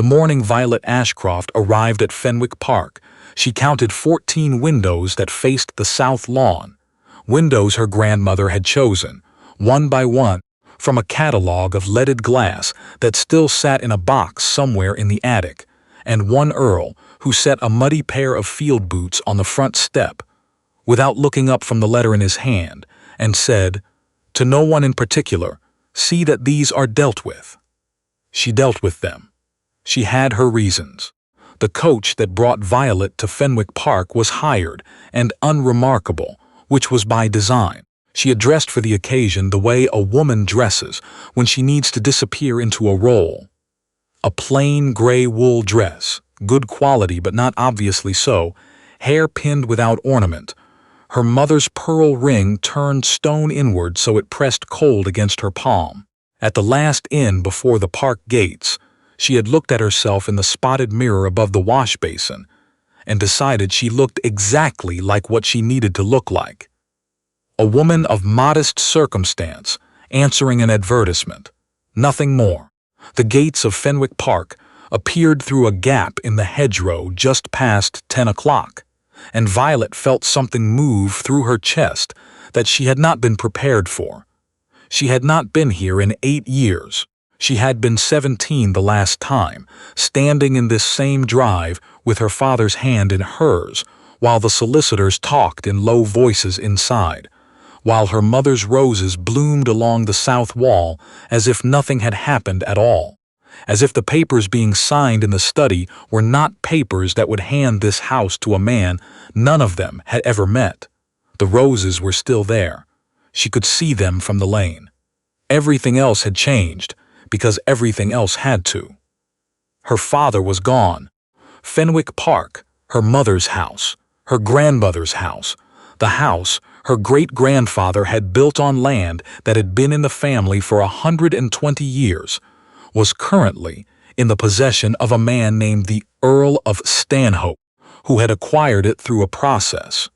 The morning Violet Ashcroft arrived at Fenwick Park, she counted 14 windows that faced the south lawn, windows her grandmother had chosen, one by one, from a catalog of leaded glass that still sat in a box somewhere in the attic, and one Earl who set a muddy pair of field boots on the front step, without looking up from the letter in his hand, and said, "To no one in particular, see that these are dealt with." She dealt with them. She had her reasons. The coach that brought Violet to Fenwick Park was hired and unremarkable, which was by design. She had dressed for the occasion the way a woman dresses when she needs to disappear into a role. A plain gray wool dress, good quality but not obviously so, hair pinned without ornament, her mother's pearl ring turned stone inward so it pressed cold against her palm. At the last inn before the park gates, she had looked at herself in the spotted mirror above the wash basin and decided she looked exactly like what she needed to look like. A woman of modest circumstance, answering an advertisement. Nothing more. The gates of Fenwick Park appeared through a gap in the hedgerow just past 10 o'clock, and Violet felt something move through her chest that she had not been prepared for. She had not been here in 8 years. She had been 17 the last time, standing in this same drive with her father's hand in hers, while the solicitors talked in low voices inside, while her mother's roses bloomed along the south wall as if nothing had happened at all, as if the papers being signed in the study were not papers that would hand this house to a man none of them had ever met. The roses were still there. She could see them from the lane. Everything else had changed, because everything else had to. Her father was gone. Fenwick Park, her mother's house, her grandmother's house, the house her great-grandfather had built on land that had been in the family for 120 years, was currently in the possession of a man named the Earl of Stanhope, who had acquired it through a process.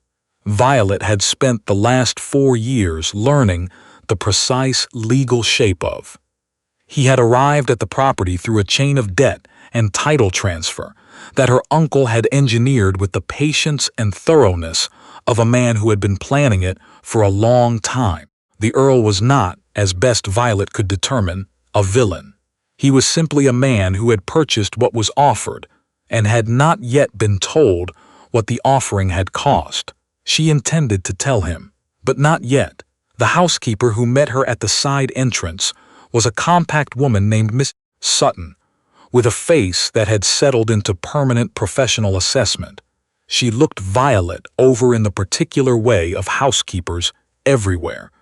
Violet had spent the last 4 years learning the precise legal shape of. He had arrived at the property through a chain of debt and title transfer that her uncle had engineered with the patience and thoroughness of a man who had been planning it for a long time. The Earl was not, as best Violet could determine, a villain. He was simply a man who had purchased what was offered and had not yet been told what the offering had cost. She intended to tell him, but not yet. The housekeeper who met her at the side entrance was a compact woman named Miss Sutton, with a face that had settled into permanent professional assessment. She looked Violet over in the particular way of housekeepers everywhere.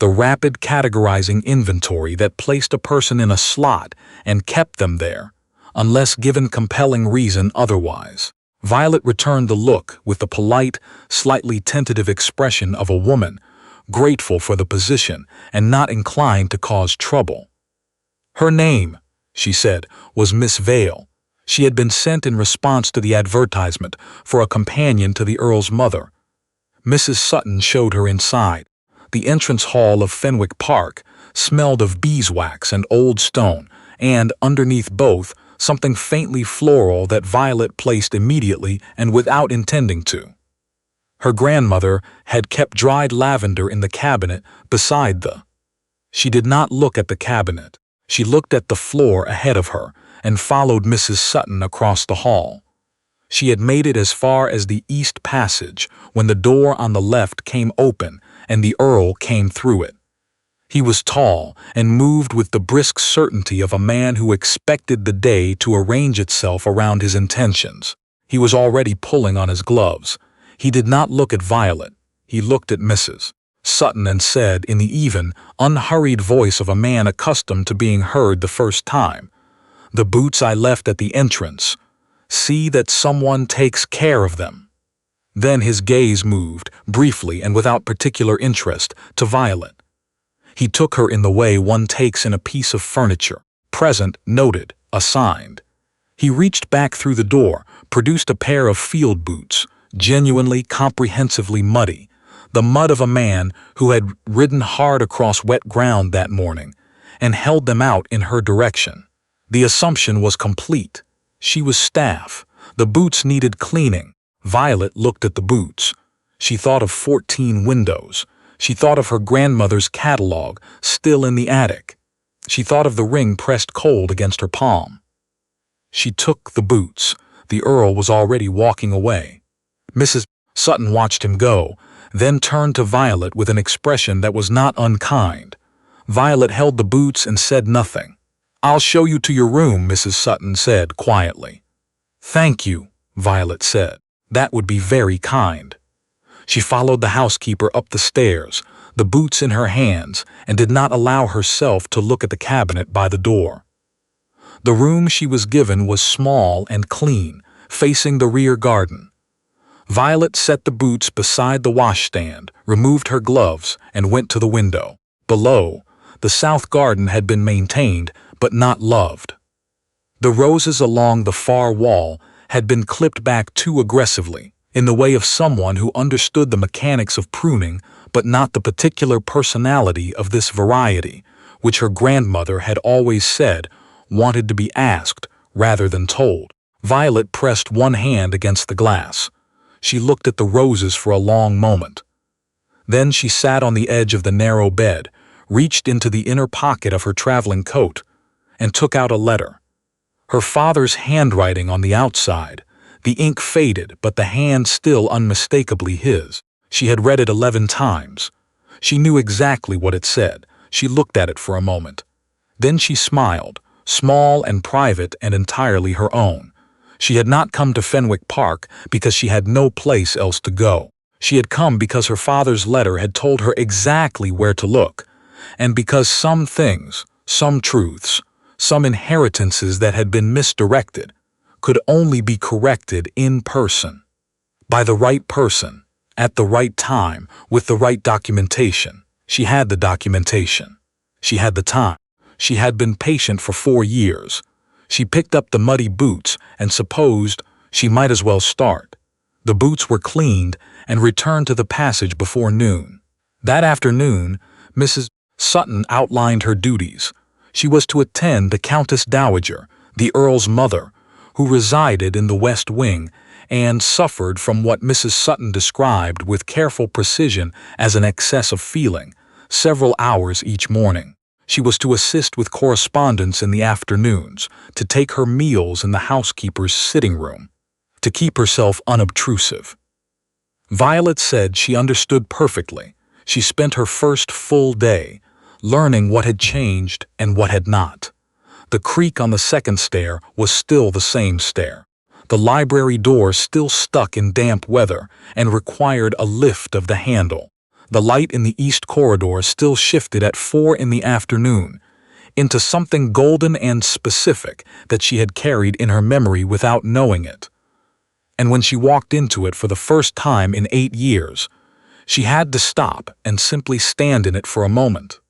The rapid categorizing inventory that placed a person in a slot and kept them there, unless given compelling reason otherwise. Violet returned the look with the polite, slightly tentative expression of a woman, grateful for the position and not inclined to cause trouble. Her name, she said, was Miss Vale. She had been sent in response to the advertisement for a companion to the Earl's mother. Mrs. Sutton showed her inside. The entrance hall of Fenwick Park smelled of beeswax and old stone, and underneath both, something faintly floral that Violet placed immediately and without intending to. Her grandmother had kept dried lavender in the cabinet beside the. She did not look at the cabinet. She looked at the floor ahead of her and followed Mrs. Sutton across the hall. She had made it as far as the east passage when the door on the left came open and the Earl came through it. He was tall and moved with the brisk certainty of a man who expected the day to arrange itself around his intentions. He was already pulling on his gloves. He did not look at Violet. He looked at Mrs. Sutton and said in the even, unhurried voice of a man accustomed to being heard the first time, "The boots I left at the entrance. See that someone takes care of them." Then his gaze moved, briefly and without particular interest, to Violet. He took her in the way one takes in a piece of furniture, present, noted, assigned. He reached back through the door, produced a pair of field boots, genuinely, comprehensively muddy, the mud of a man who had ridden hard across wet ground that morning, and held them out in her direction. The assumption was complete. She was staff. The boots needed cleaning. Violet looked at the boots. She thought of 14 windows. She thought of her grandmother's catalog, still in the attic. She thought of the ring pressed cold against her palm. She took the boots. The Earl was already walking away. Mrs. Sutton watched him go, then turned to Violet with an expression that was not unkind. Violet held the boots and said nothing. "I'll show you to your room," Mrs. Sutton said quietly. "Thank you," Violet said. "That would be very kind." She followed the housekeeper up the stairs, the boots in her hands, and did not allow herself to look at the cabinet by the door. The room she was given was small and clean, facing the rear garden. Violet set the boots beside the washstand, removed her gloves, and went to the window. Below, the south garden had been maintained, but not loved. The roses along the far wall had been clipped back too aggressively, in the way of someone who understood the mechanics of pruning, but not the particular personality of this variety, which her grandmother had always said wanted to be asked rather than told. Violet pressed one hand against the glass. She looked at the roses for a long moment. Then she sat on the edge of the narrow bed, reached into the inner pocket of her traveling coat, and took out a letter. Her father's handwriting on the outside. The ink faded, but the hand still unmistakably his. She had read it 11 times. She knew exactly what it said. She looked at it for a moment. Then she smiled, small and private and entirely her own. She had not come to Fenwick Park because she had no place else to go. She had come because her father's letter had told her exactly where to look, and because some things, some truths, some inheritances that had been misdirected, could only be corrected in person, by the right person, at the right time, with the right documentation. She had the documentation. She had the time. She had been patient for 4 years. She picked up the muddy boots and supposed she might as well start. The boots were cleaned and returned to the passage before noon. That afternoon, Mrs. Sutton outlined her duties. She was to attend the Countess Dowager, the Earl's mother, who resided in the West Wing and suffered from what Mrs. Sutton described with careful precision as an excess of feeling, several hours each morning. She was to assist with correspondence in the afternoons, to take her meals in the housekeeper's sitting room, to keep herself unobtrusive. Violet said she understood perfectly. She spent her first full day learning what had changed and what had not. The creak on the second stair was still the same stair. The library door still stuck in damp weather and required a lift of the handle. The light in the east corridor still shifted at 4 in the afternoon into something golden and specific that she had carried in her memory without knowing it. And when she walked into it for the first time in 8 years, she had to stop and simply stand in it for a moment.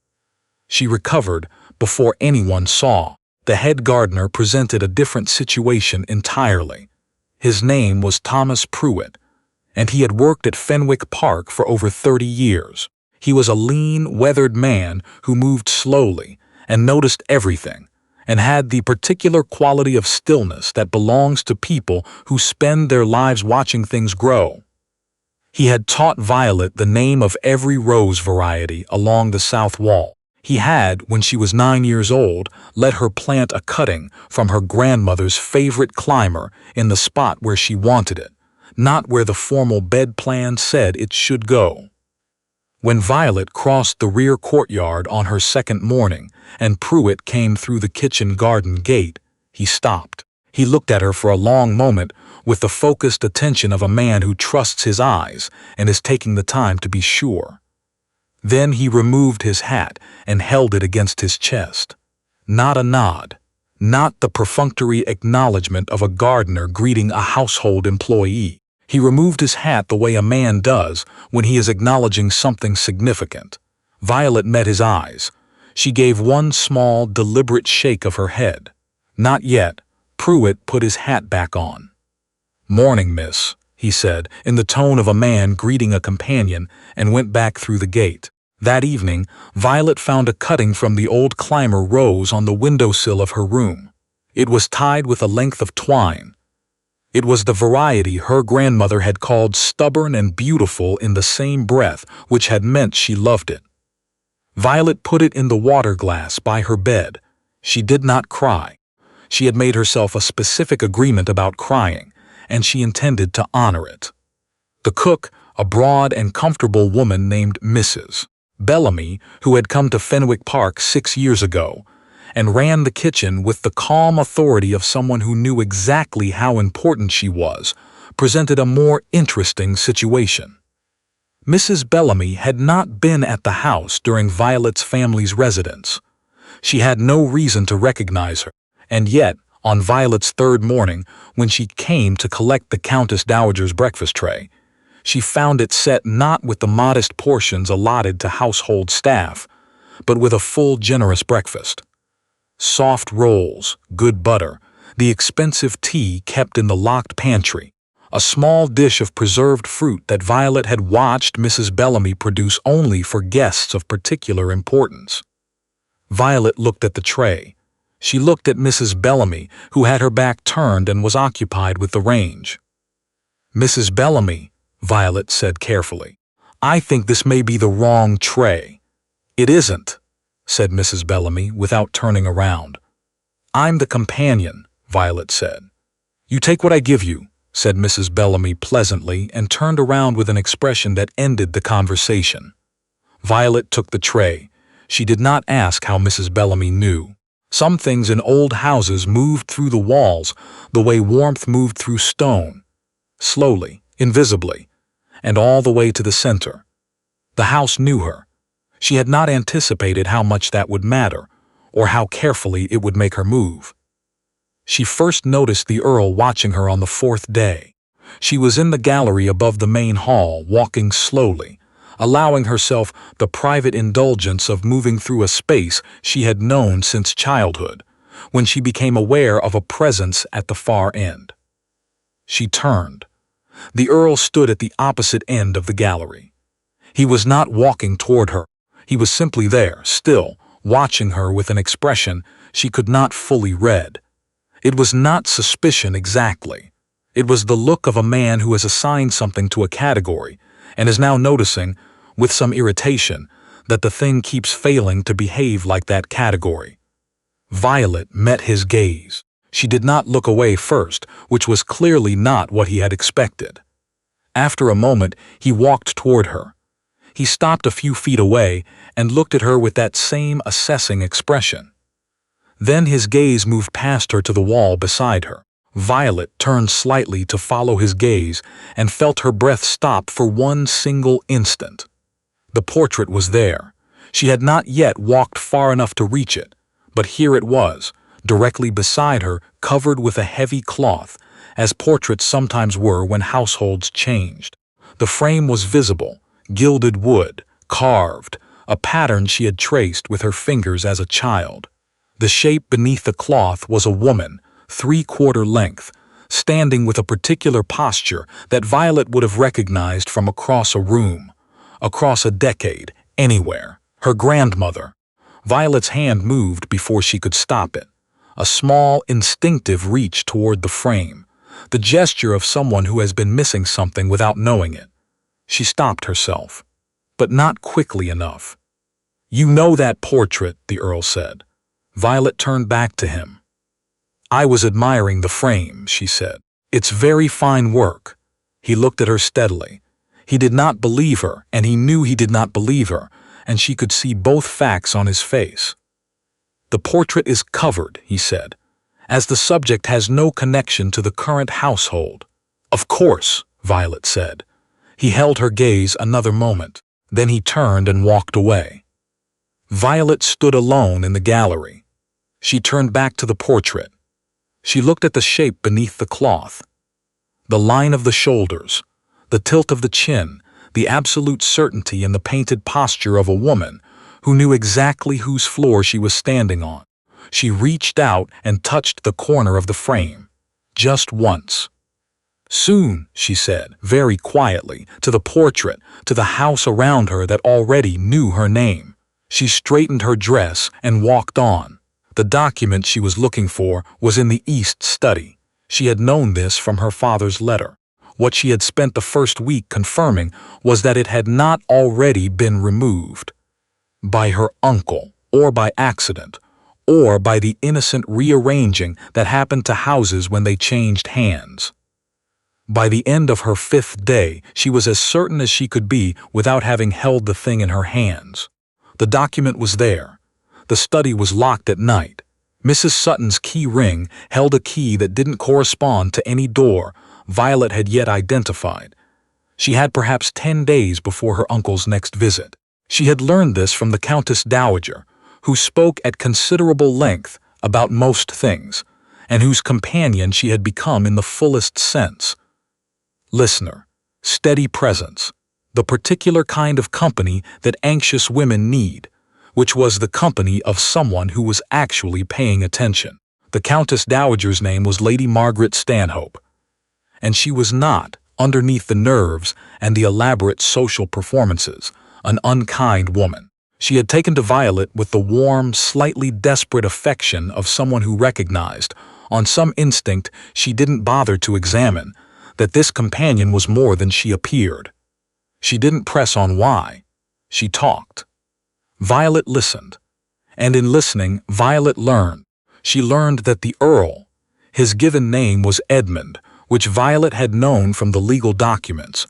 She recovered before anyone saw. The head gardener presented a different situation entirely. His name was Thomas Pruitt, and he had worked at Fenwick Park for over 30 years. He was a lean, weathered man who moved slowly and noticed everything, and had the particular quality of stillness that belongs to people who spend their lives watching things grow. He had taught Violet the name of every rose variety along the south wall. He had, when she was 9 years old, let her plant a cutting from her grandmother's favorite climber in the spot where she wanted it, not where the formal bed plan said it should go. When Violet crossed the rear courtyard on her second morning and Pruitt came through the kitchen garden gate, he stopped. He looked at her for a long moment with the focused attention of a man who trusts his eyes and is taking the time to be sure. Then he removed his hat and held it against his chest. Not a nod, not the perfunctory acknowledgement of a gardener greeting a household employee. He removed his hat the way a man does when he is acknowledging something significant. Violet met his eyes. She gave one small, deliberate shake of her head. Not yet. Pruitt put his hat back on. "Morning, miss," he said, in the tone of a man greeting a companion, and went back through the gate. That evening, Violet found a cutting from the old climber rose on the windowsill of her room. It was tied with a length of twine. It was the variety her grandmother had called stubborn and beautiful in the same breath, which had meant she loved it. Violet put it in the water glass by her bed. She did not cry. She had made herself a specific agreement about crying, and she intended to honor it. The cook, a broad and comfortable woman named Mrs. Bellamy, who had come to Fenwick Park 6 years ago, and ran the kitchen with the calm authority of someone who knew exactly how important she was, presented a more interesting situation. Mrs. Bellamy had not been at the house during Violet's family's residence. She had no reason to recognize her, and yet, on Violet's third morning, when she came to collect the Countess Dowager's breakfast tray, she found it set not with the modest portions allotted to household staff, but with a full, generous breakfast. Soft rolls, good butter, the expensive tea kept in the locked pantry, a small dish of preserved fruit that Violet had watched Mrs. Bellamy produce only for guests of particular importance. Violet looked at the tray. She looked at Mrs. Bellamy, who had her back turned and was occupied with the range. "Mrs. Bellamy," Violet said carefully, "I think this may be the wrong tray." "It isn't," said Mrs. Bellamy without turning around. "I'm the companion," Violet said. "You take what I give you," said Mrs. Bellamy pleasantly and turned around with an expression that ended the conversation. Violet took the tray. She did not ask how Mrs. Bellamy knew. Some things in old houses moved through the walls the way warmth moved through stone, slowly, invisibly, and all the way to the center. The house knew her. She had not anticipated how much that would matter, or how carefully it would make her move. She first noticed the Earl watching her on the 4th day. She was in the gallery above the main hall, walking slowly, allowing herself the private indulgence of moving through a space she had known since childhood, when she became aware of a presence at the far end. She turned. The Earl stood at the opposite end of the gallery. He was not walking toward her. He was simply there, still, watching her with an expression she could not fully read. It was not suspicion exactly. It was the look of a man who has assigned something to a category and is now noticing, with some irritation, that the thing keeps failing to behave like that category. Violet met his gaze. She did not look away first, which was clearly not what he had expected. After a moment, he walked toward her. He stopped a few feet away and looked at her with that same assessing expression. Then his gaze moved past her to the wall beside her. Violet turned slightly to follow his gaze and felt her breath stop for one single instant. The portrait was there. She had not yet walked far enough to reach it, but here it was, directly beside her, covered with a heavy cloth, as portraits sometimes were when households changed. The frame was visible, gilded wood, carved, a pattern she had traced with her fingers as a child. The shape beneath the cloth was a woman, 3/4 length, standing with a particular posture that Violet would have recognized from across a room, across a decade, anywhere. Her grandmother. Violet's hand moved before she could stop it. A small, instinctive reach toward the frame, the gesture of someone who has been missing something without knowing it. She stopped herself, but not quickly enough. "You know that portrait," the Earl said. Violet turned back to him. "I was admiring the frame," she said. "It's very fine work." He looked at her steadily. He did not believe her, and he knew he did not believe her, and she could see both facts on his face. "The portrait is covered," he said, "as the subject has no connection to the current household." "Of course," Violet said. He held her gaze another moment. Then he turned and walked away. Violet stood alone in the gallery. She turned back to the portrait. She looked at the shape beneath the cloth. The line of the shoulders, the tilt of the chin, the absolute certainty in the painted posture of a woman who knew exactly whose floor she was standing on. She reached out and touched the corner of the frame. Just once. "Soon," she said, very quietly, to the portrait, to the house around her that already knew her name. She straightened her dress and walked on. The document she was looking for was in the East Study. She had known this from her father's letter. What she had spent the first week confirming was that it had not already been removed by her uncle, or by accident, or by the innocent rearranging that happened to houses when they changed hands. By the end of her 5th day, she was as certain as she could be without having held the thing in her hands. The document was there. The study was locked at night. Mrs. Sutton's key ring held a key that didn't correspond to any door Violet had yet identified. She had perhaps 10 days before her uncle's next visit. She had learned this from the Countess Dowager, who spoke at considerable length about most things, and whose companion she had become in the fullest sense. Listener, steady presence, the particular kind of company that anxious women need, which was the company of someone who was actually paying attention. The Countess Dowager's name was Lady Margaret Stanhope, and she was not, underneath the nerves and the elaborate social performances, an unkind woman. She had taken to Violet with the warm, slightly desperate affection of someone who recognized, on some instinct she didn't bother to examine, that this companion was more than she appeared. She didn't press on why. She talked. Violet listened, and in listening, Violet learned. She learned that the Earl, his given name was Edmund, which Violet had known from the legal documents,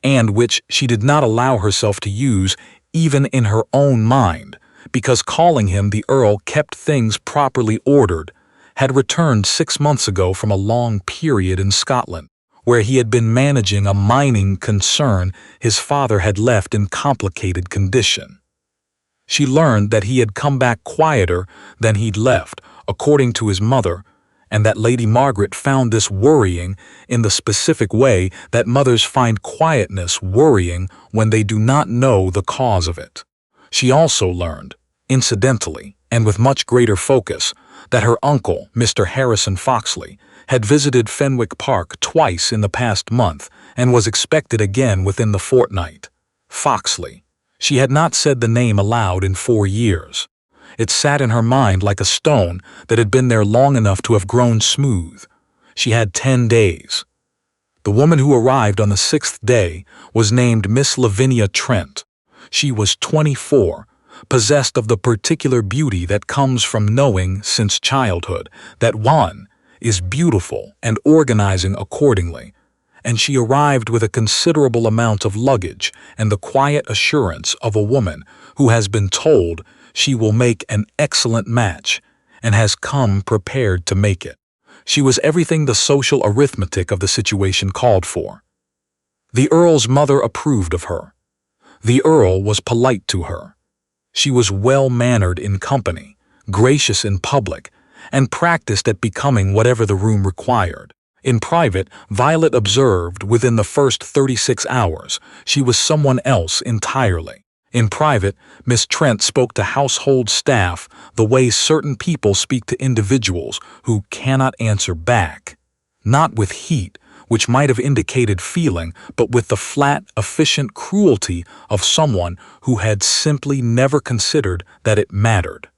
and which she did not allow herself to use even in her own mind, because calling him the Earl kept things properly ordered, had returned 6 months ago from a long period in Scotland, where he had been managing a mining concern his father had left in complicated condition. She learned that he had come back quieter than he'd left, according to his mother, and that Lady Margaret found this worrying in the specific way that mothers find quietness worrying when they do not know the cause of it. She also learned, incidentally, and with much greater focus, that her uncle, Mr. Harrison Foxley, had visited Fenwick Park twice in the past month and was expected again within the fortnight. Foxley. She had not said the name aloud in 4 years. It sat in her mind like a stone that had been there long enough to have grown smooth. She had 10 days. The woman who arrived on the 6th day was named Miss Lavinia Trent. She was 24, possessed of the particular beauty that comes from knowing since childhood that one is beautiful and organizing accordingly, and she arrived with a considerable amount of luggage and the quiet assurance of a woman who has been told she will make an excellent match and has come prepared to make it. She was everything the social arithmetic of the situation called for. The Earl's mother approved of her. The Earl was polite to her. She was well-mannered in company, gracious in public, and practiced at becoming whatever the room required. In private, Violet observed within the first 36 hours she was someone else entirely. In private, Miss Trent spoke to household staff the way certain people speak to individuals who cannot answer back. Not with heat, which might have indicated feeling, but with the flat, efficient cruelty of someone who had simply never considered that it mattered.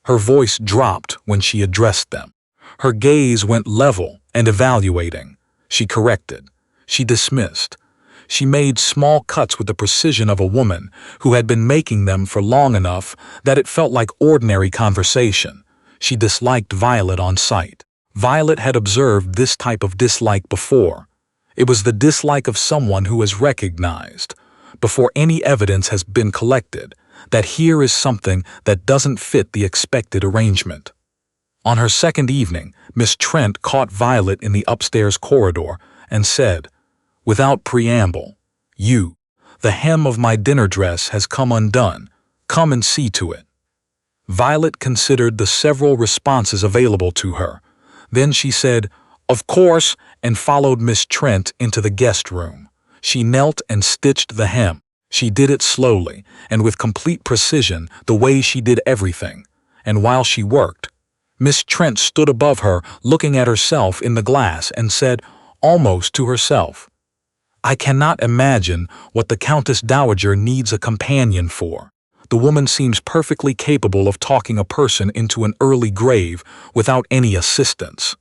Her voice dropped when she addressed them. Her gaze went level and evaluating. She corrected. She dismissed. She made small cuts with the precision of a woman who had been making them for long enough that it felt like ordinary conversation. She disliked Violet on sight. Violet had observed this type of dislike before. It was the dislike of someone who has recognized, before any evidence has been collected, that here is something that doesn't fit the expected arrangement. On her second evening, Miss Trent caught Violet in the upstairs corridor and said, without preamble, "You, the hem of my dinner dress has come undone. Come and see to it." Violet considered the several responses available to her. Then she said, "Of course," and followed Miss Trent into the guest room. She knelt and stitched the hem. She did it slowly and with complete precision, the way she did everything. And while she worked, Miss Trent stood above her, looking at herself in the glass, and said, almost to herself, "I cannot imagine what the Countess Dowager needs a companion for. The woman seems perfectly capable of talking a person into an early grave without any assistance."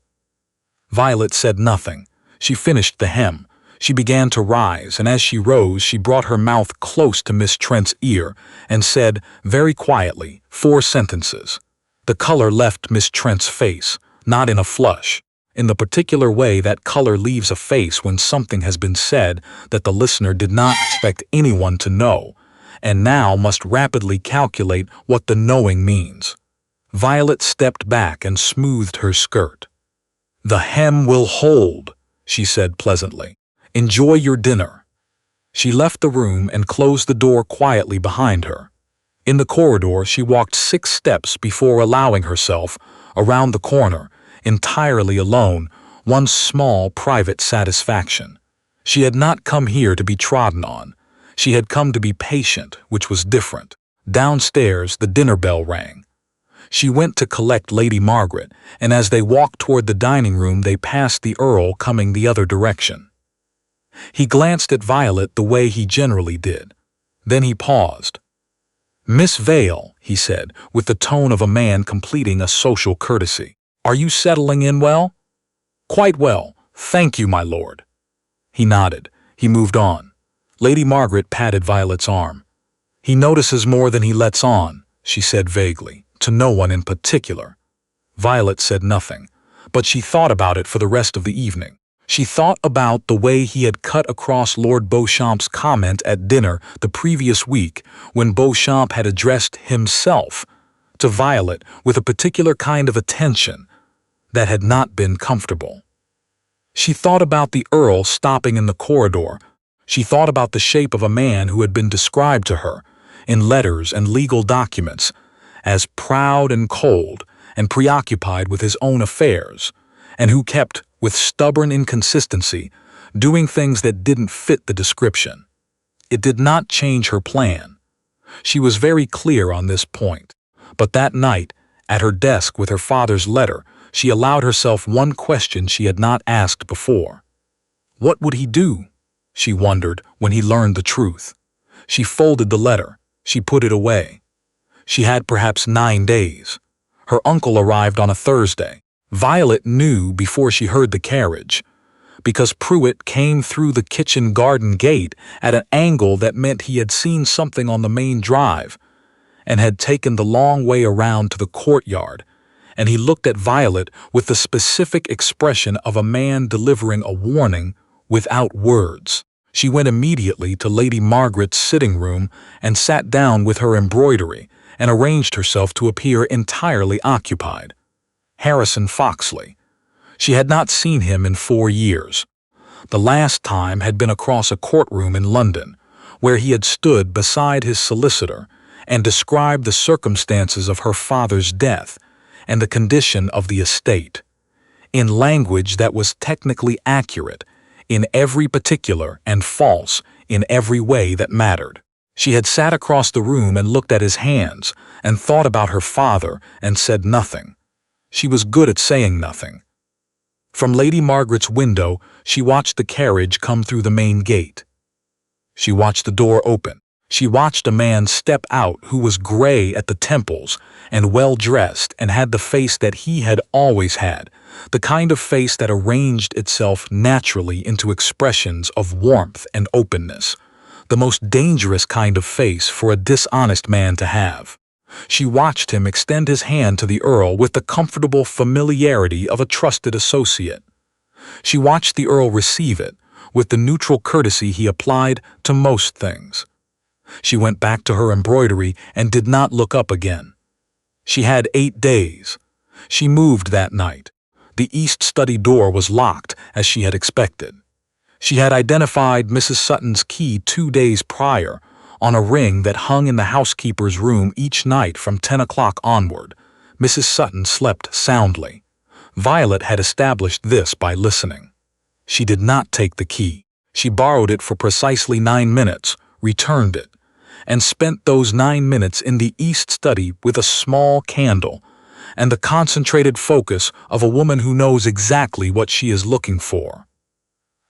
Violet said nothing. She finished the hem. She began to rise, and as she rose, she brought her mouth close to Miss Trent's ear and said, very quietly, 4 sentences. The color left Miss Trent's face, not in a flush, in the particular way that color leaves a face when something has been said that the listener did not expect anyone to know, and now must rapidly calculate what the knowing means. Violet stepped back and smoothed her skirt. "The hem will hold," she said pleasantly. "Enjoy your dinner." She left the room and closed the door quietly behind her. In the corridor, she walked 6 steps before allowing herself, around the corner, entirely alone, one small private satisfaction. She had not come here to be trodden on. She had come to be patient, which was different. Downstairs, the dinner bell rang. She went to collect Lady Margaret, and as they walked toward the dining room, they passed the Earl coming the other direction. He glanced at Violet the way he generally did. Then he paused. "Miss Vale," he said, with the tone of a man completing a social courtesy, "are you settling in well?" "Quite well, thank you, my lord." He nodded. He moved on. Lady Margaret patted Violet's arm. "He notices more than he lets on," she said vaguely, to no one in particular. Violet said nothing, but she thought about it for the rest of the evening. She thought about the way he had cut across Lord Beauchamp's comment at dinner the previous week when Beauchamp had addressed himself to Violet with a particular kind of attention that had not been comfortable. She thought about the Earl stopping in the corridor. She thought about the shape of a man who had been described to her, in letters and legal documents, as proud and cold and preoccupied with his own affairs, and who kept, with stubborn inconsistency, doing things that didn't fit the description. It did not change her plan. She was very clear on this point. But that night, at her desk with her father's letter, she allowed herself one question she had not asked before. What would he do, she wondered, when he learned the truth? She folded the letter. She put it away. She had perhaps 9 days. Her uncle arrived on a Thursday. Violet knew before she heard the carriage, because Pruitt came through the kitchen garden gate at an angle that meant he had seen something on the main drive and had taken the long way around to the courtyard, and he looked at Violet with the specific expression of a man delivering a warning without words. She went immediately to Lady Margaret's sitting room and sat down with her embroidery and arranged herself to appear entirely occupied. Harrison Foxley. She had not seen him in 4 years. The last time had been across a courtroom in London, where he had stood beside his solicitor and described the circumstances of her father's death and the condition of the estate, in language that was technically accurate in every particular and false in every way that mattered. She had sat across the room and looked at his hands and thought about her father and said nothing. She was good at saying nothing. From Lady Margaret's window, she watched the carriage come through the main gate. She watched the door open. She watched a man step out who was gray at the temples and well-dressed and had the face that he had always had, the kind of face that arranged itself naturally into expressions of warmth and openness, the most dangerous kind of face for a dishonest man to have. She watched him extend his hand to the Earl with the comfortable familiarity of a trusted associate. She watched the Earl receive it with the neutral courtesy he applied to most things. She went back to her embroidery and did not look up again. She had 8 days. She moved that night. The east study door was locked, as she had expected. She had identified Mrs. Sutton's key 2 days prior, on a ring that hung in the housekeeper's room each night from 10 o'clock onward. Mrs. Sutton slept soundly. Violet had established this by listening. She did not take the key. She borrowed it for precisely 9 minutes, returned it, and spent those 9 minutes in the east study with a small candle and the concentrated focus of a woman who knows exactly what she is looking for.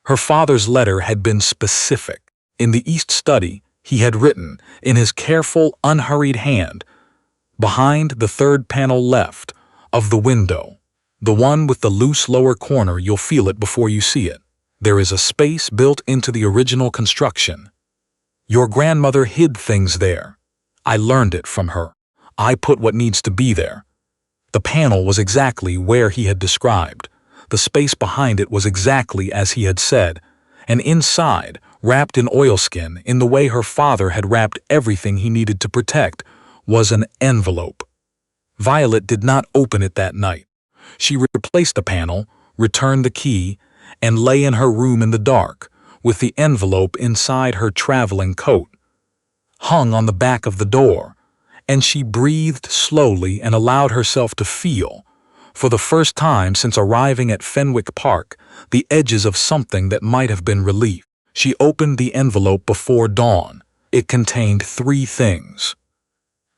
Her father's letter had been specific. In the east study, He had written, in his careful, unhurried hand, behind the third panel left of the window, the one with the loose lower corner, you'll feel it before you see it. There is a space built into the original construction. Your grandmother hid things there. I learned it from her. I put what needs to be there. The panel was exactly where he had described. The space behind it was exactly as he had said. And inside, wrapped in oilskin, in the way her father had wrapped everything he needed to protect, was an envelope. Violet did not open it that night. She replaced the panel, returned the key, and lay in her room in the dark, with the envelope inside her traveling coat, hung on the back of the door, and she breathed slowly and allowed herself to feel, for the first time since arriving at Fenwick Park, the edges of something that might have been relief. She opened the envelope before dawn. It contained 3 things.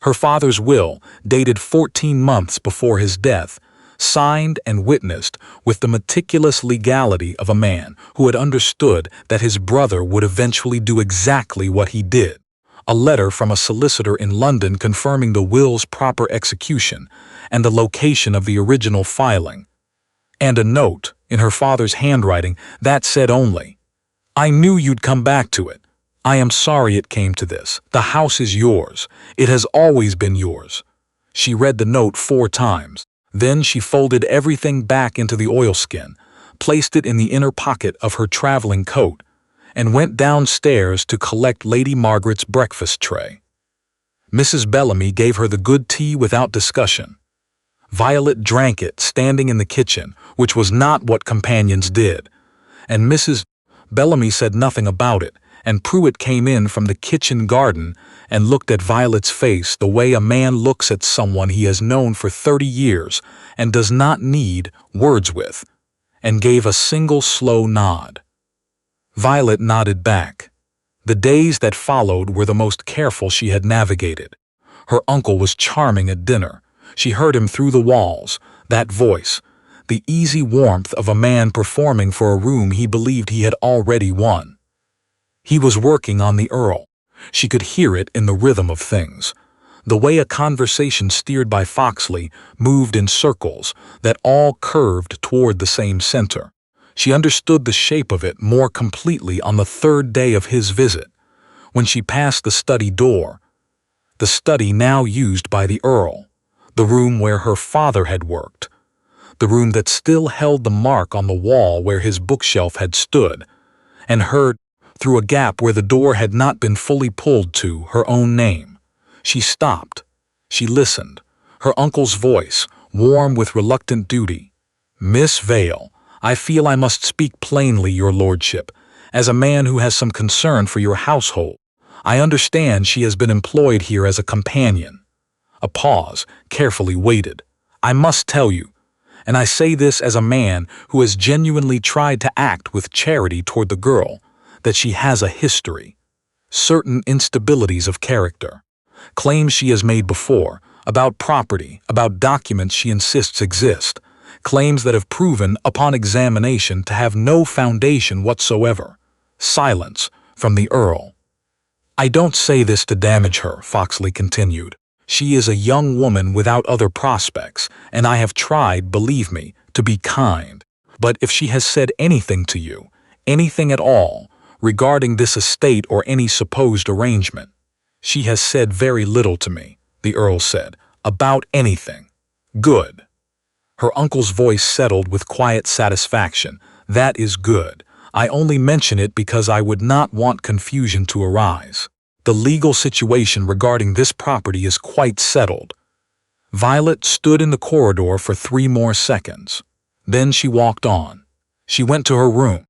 Her father's will, dated 14 months before his death, signed and witnessed with the meticulous legality of a man who had understood that his brother would eventually do exactly what he did. A letter from a solicitor in London confirming the will's proper execution and the location of the original filing. And a note, in her father's handwriting, that said only, "I knew you'd come back to it. I am sorry it came to this. The house is yours. It has always been yours." She read the note 4 times. Then she folded everything back into the oilskin, placed it in the inner pocket of her traveling coat, and went downstairs to collect Lady Margaret's breakfast tray. Mrs. Bellamy gave her the good tea without discussion. Violet drank it standing in the kitchen, which was not what companions did, and Mrs. Bellamy said nothing about it, and Pruitt came in from the kitchen garden and looked at Violet's face the way a man looks at someone he has known for 30 years and does not need words with, and gave a single slow nod. Violet nodded back. The days that followed were the most careful she had navigated. Her uncle was charming at dinner. She heard him through the walls, that voice, the easy warmth of a man performing for a room he believed he had already won. He was working on the Earl. She could hear it in the rhythm of things, the way a conversation steered by Foxley moved in circles that all curved toward the same center. She understood the shape of it more completely on the 3rd day of his visit, when she passed the study door, the study now used by the Earl, the room where her father had worked, the room that still held the mark on the wall where his bookshelf had stood, and heard, through a gap where the door had not been fully pulled to, her own name. She stopped. She listened. Her uncle's voice, warm with reluctant duty. "Miss Vale, I feel I must speak plainly, your lordship, as a man who has some concern for your household. I understand she has been employed here as a companion." A pause, carefully weighted. "I must tell you, and I say this as a man who has genuinely tried to act with charity toward the girl, that she has a history, certain instabilities of character, claims she has made before, about property, about documents she insists exist, claims that have proven, upon examination, to have no foundation whatsoever." Silence from the Earl. "I don't say this to damage her," Foxley continued. "She is a young woman without other prospects, and I have tried, believe me, to be kind. But if she has said anything to you, anything at all, regarding this estate or any supposed arrangement—" "She has said very little to me," the Earl said, "about anything." "Good." Her uncle's voice settled with quiet satisfaction. "That is good. I only mention it because I would not want confusion to arise. The legal situation regarding this property is quite settled." Violet stood in the corridor for 3 more seconds. Then she walked on. She went to her room.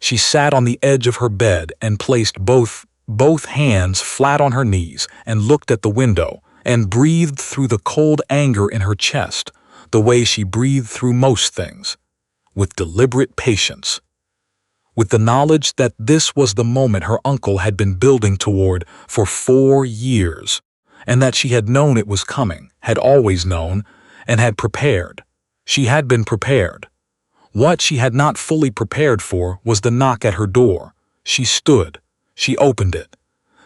She sat on the edge of her bed and placed both hands flat on her knees and looked at the window and breathed through the cold anger in her chest, the way she breathed through most things, with deliberate patience, with the knowledge that this was the moment her uncle had been building toward for 4 years, and that she had known it was coming, had always known, and had prepared. She had been prepared. What she had not fully prepared for was the knock at her door. She stood. She opened it.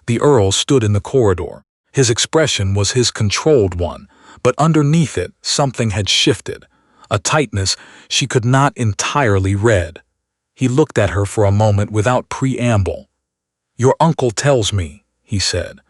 The Earl stood in the corridor. His expression was his controlled one, but underneath it something had shifted, a tightness she could not entirely read. He looked at her for a moment without preamble. "Your uncle tells me," he said,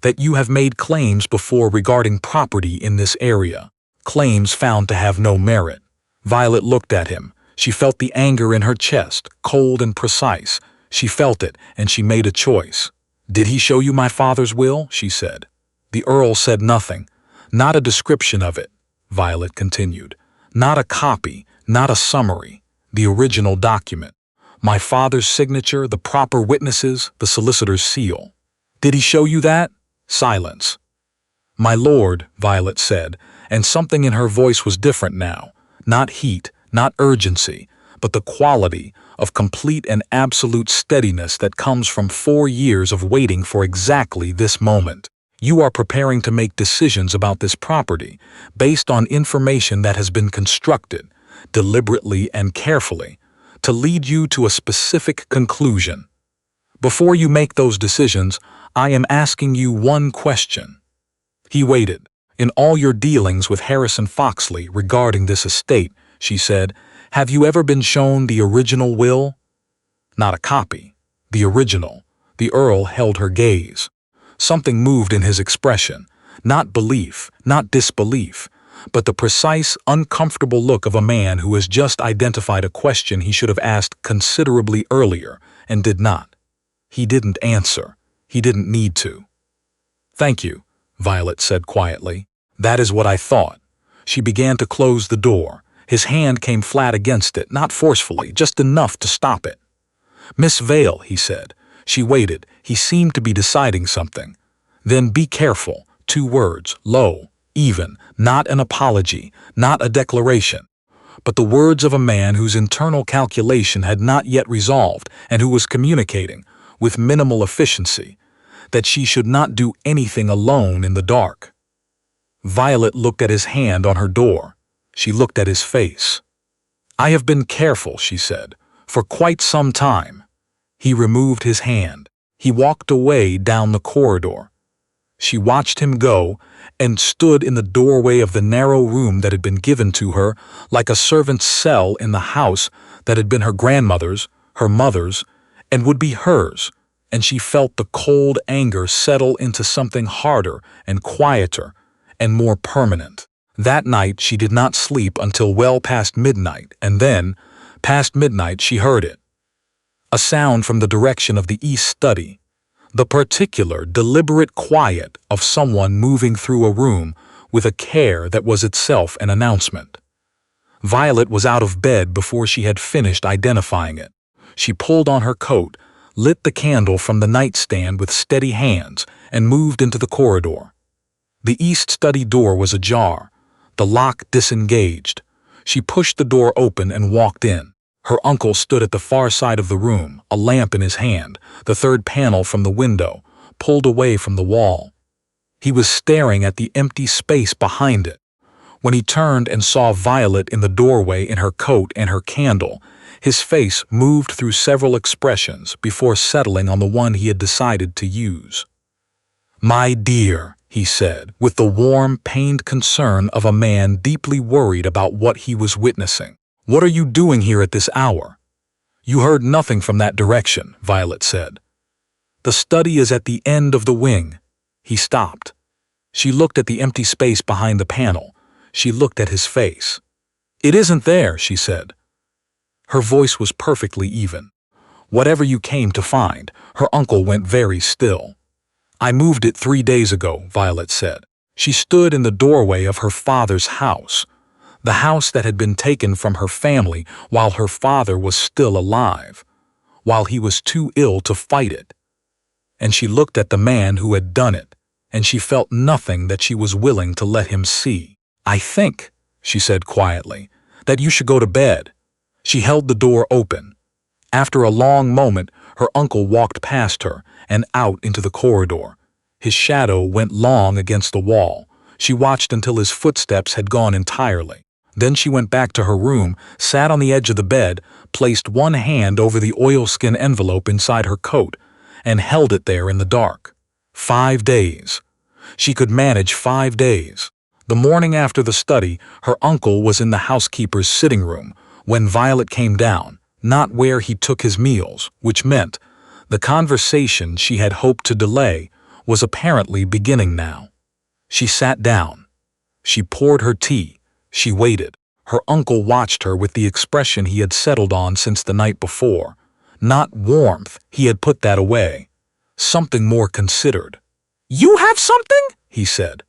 "that you have made claims before regarding property in this area, claims found to have no merit." Violet looked at him. She felt the anger in her chest, cold and precise. She felt it, and she made a choice. "Did he show you my father's will?" she said. The Earl said nothing. "Not a description of it," Violet continued. "Not a copy, not a summary. The original document. My father's signature, the proper witnesses, the solicitor's seal." "Did he show you that?" Silence. "My lord," Violet said, and something in her voice was different now. Not heat, not urgency, but the quality of complete and absolute steadiness that comes from 4 years of waiting for exactly this moment. "You are preparing to make decisions about this property based on information that has been constructed, deliberately and carefully, to lead you to a specific conclusion. Before you make those decisions, I am asking you one question." He waited. "In all your dealings with Harris and Foxley regarding this estate," she said, "have you ever been shown the original will?" "Not a copy. The original." The Earl held her gaze. Something moved in his expression. Not belief, not disbelief, but the precise, uncomfortable look of a man who has just identified a question he should have asked considerably earlier and did not. He didn't answer. He didn't need to. "Thank you," Violet said quietly. "That is what I thought." She began to close the door. His hand came flat against it, not forcefully, just enough to stop it. "Miss Vale," he said. She waited. He seemed to be deciding something. "Then be careful." 2 words, low, even, not an apology, not a declaration, but the words of a man whose internal calculation had not yet resolved and who was communicating, with minimal efficiency, that she should not do anything alone in the dark. Violet looked at his hand on her door. She looked at his face. "I have been careful," she said, "for quite some time." He removed his hand. He walked away down the corridor. She watched him go and stood in the doorway of the narrow room that had been given to her like a servant's cell in the house that had been her grandmother's, her mother's, and would be hers, and she felt the cold anger settle into something harder and quieter and more permanent. That night she did not sleep until well past midnight, and then, past midnight, she heard it. A sound from the direction of the east study. The particular, deliberate quiet of someone moving through a room with a care that was itself an announcement. Violet was out of bed before she had finished identifying it. She pulled on her coat, lit the candle from the nightstand with steady hands, and moved into the corridor. The east study door was ajar, the lock disengaged. She pushed the door open and walked in. Her uncle stood at the far side of the room, a lamp in his hand, the third panel from the window, pulled away from the wall. He was staring at the empty space behind it. When he turned and saw Violet in the doorway in her coat and her candle, his face moved through several expressions before settling on the one he had decided to use. "My dear," he said, with the warm, pained concern of a man deeply worried about what he was witnessing. "What are you doing here at this hour?" "You heard nothing from that direction," Violet said. "The study is at the end of the wing." He stopped. She looked at the empty space behind the panel. She looked at his face. "It isn't there," she said. Her voice was perfectly even. "Whatever you came to find," her uncle went very still. "I moved it 3 days ago," Violet said. She stood in the doorway of her father's house, the house that had been taken from her family while her father was still alive, while he was too ill to fight it. And she looked at the man who had done it, and she felt nothing that she was willing to let him see. "I think," she said quietly, "that you should go to bed." She held the door open. After a long moment, her uncle walked past her and out into the corridor. His shadow went long against the wall. She watched until his footsteps had gone entirely. Then she went back to her room, sat on the edge of the bed, placed one hand over the oilskin envelope inside her coat, and held it there in the dark. 5 days. She could manage 5 days. The morning after the study, her uncle was in the housekeeper's sitting room when Violet came down, not where he took his meals, which meant the conversation she had hoped to delay was apparently beginning now. She sat down. She poured her tea. She waited. Her uncle watched her with the expression he had settled on since the night before. Not warmth, he had put that away. Something more considered. "You have something?" he said.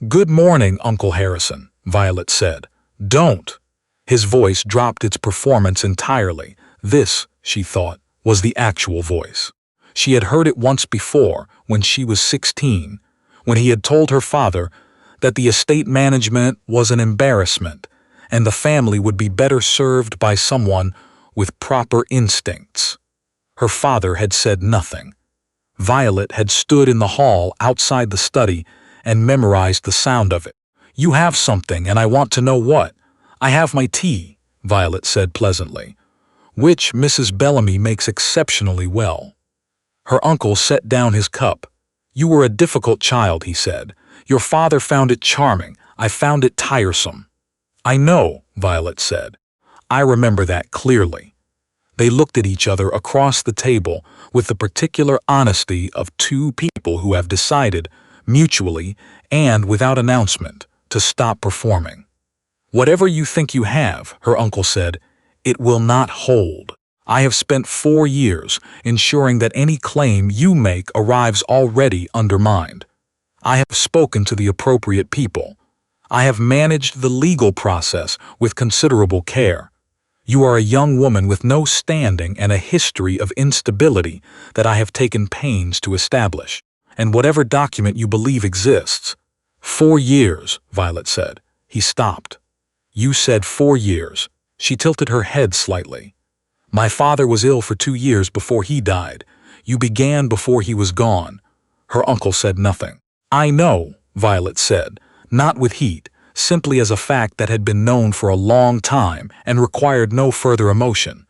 "Good morning, Uncle Harrison," Violet said. "Don't." His voice dropped its performance entirely. This, she thought, was the actual voice. She had heard it once before, when she was 16, when he had told her father that the estate management was an embarrassment and the family would be better served by someone with proper instincts. Her father had said nothing. Violet had stood in the hall outside the study and memorized the sound of it. "You have something, and I want to know what." "I have my tea," Violet said pleasantly, "which Mrs. Bellamy makes exceptionally well." Her uncle set down his cup. "You were a difficult child," he said. "Your father found it charming. I found it tiresome." "I know," Violet said. "I remember that clearly." They looked at each other across the table with the particular honesty of two people who have decided, mutually and without announcement, to stop performing. "Whatever you think you have," her uncle said, "it will not hold. I have spent 4 years ensuring that any claim you make arrives already undermined. I have spoken to the appropriate people. I have managed the legal process with considerable care. You are a young woman with no standing and a history of instability that I have taken pains to establish, and whatever document you believe exists." "4 years," Violet said. He stopped. "You said 4 years." She tilted her head slightly. "My father was ill for 2 years before he died. You began before he was gone." Her uncle said nothing. "I know," Violet said, not with heat, simply as a fact that had been known for a long time and required no further emotion.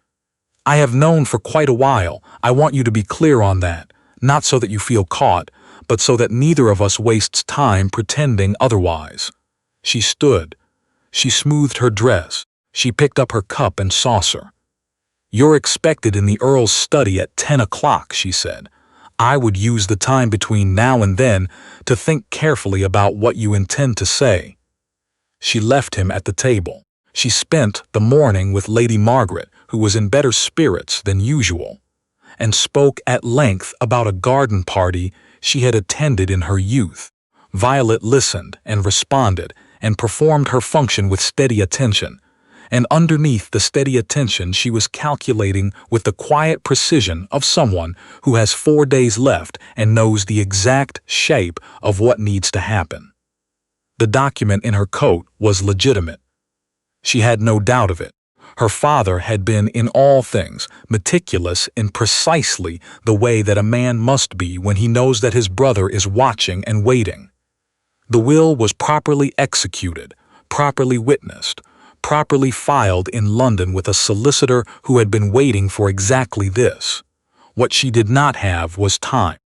"I have known for quite a while. I want you to be clear on that, not so that you feel caught, but so that neither of us wastes time pretending otherwise." She stood. She smoothed her dress. She picked up her cup and saucer. "You're expected in the Earl's study at 10 o'clock, she said. "I would use the time between now and then to think carefully about what you intend to say." She left him at the table. She spent the morning with Lady Margaret, who was in better spirits than usual, and spoke at length about a garden party she had attended in her youth. Violet listened and responded and performed her function with steady attention, and underneath the steady attention she was calculating with the quiet precision of someone who has 4 days left and knows the exact shape of what needs to happen. The document in her coat was legitimate. She had no doubt of it. Her father had been in all things meticulous in precisely the way that a man must be when he knows that his brother is watching and waiting. The will was properly executed, properly witnessed, properly filed in London with a solicitor who had been waiting for exactly this. What she did not have was time.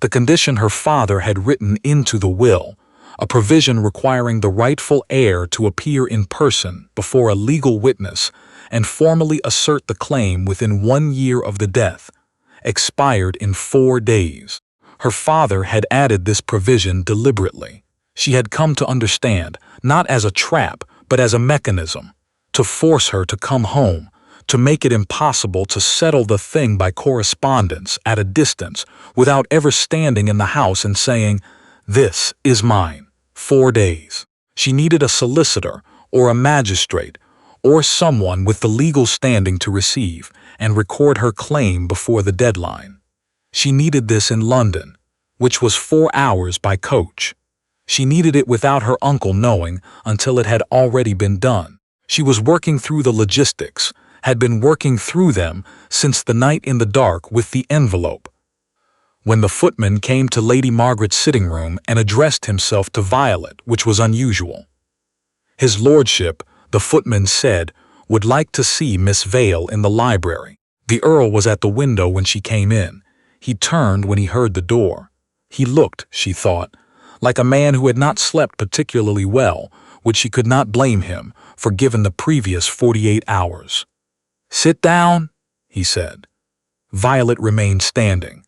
The condition her father had written into the will, a provision requiring the rightful heir to appear in person before a legal witness and formally assert the claim within 1 year of the death, expired in 4 days. Her father had added this provision deliberately. She had come to understand, not as a trap, but as a mechanism, to force her to come home, to make it impossible to settle the thing by correspondence at a distance without ever standing in the house and saying, "This is mine." 4 days. She needed a solicitor or a magistrate or someone with the legal standing to receive and record her claim before the deadline. She needed this in London, which was 4 hours by coach. She needed it without her uncle knowing until it had already been done. She was working through the logistics, had been working through them since the night in the dark with the envelope. When the footman came to Lady Margaret's sitting room and addressed himself to Violet, which was unusual. His lordship, the footman said, would like to see Miss Vale in the library. The Earl was at the window when she came in. He turned when he heard the door. He looked, she thought, like a man who had not slept particularly well, which she could not blame him for given the previous 48 hours. "Sit down," he said. Violet remained standing.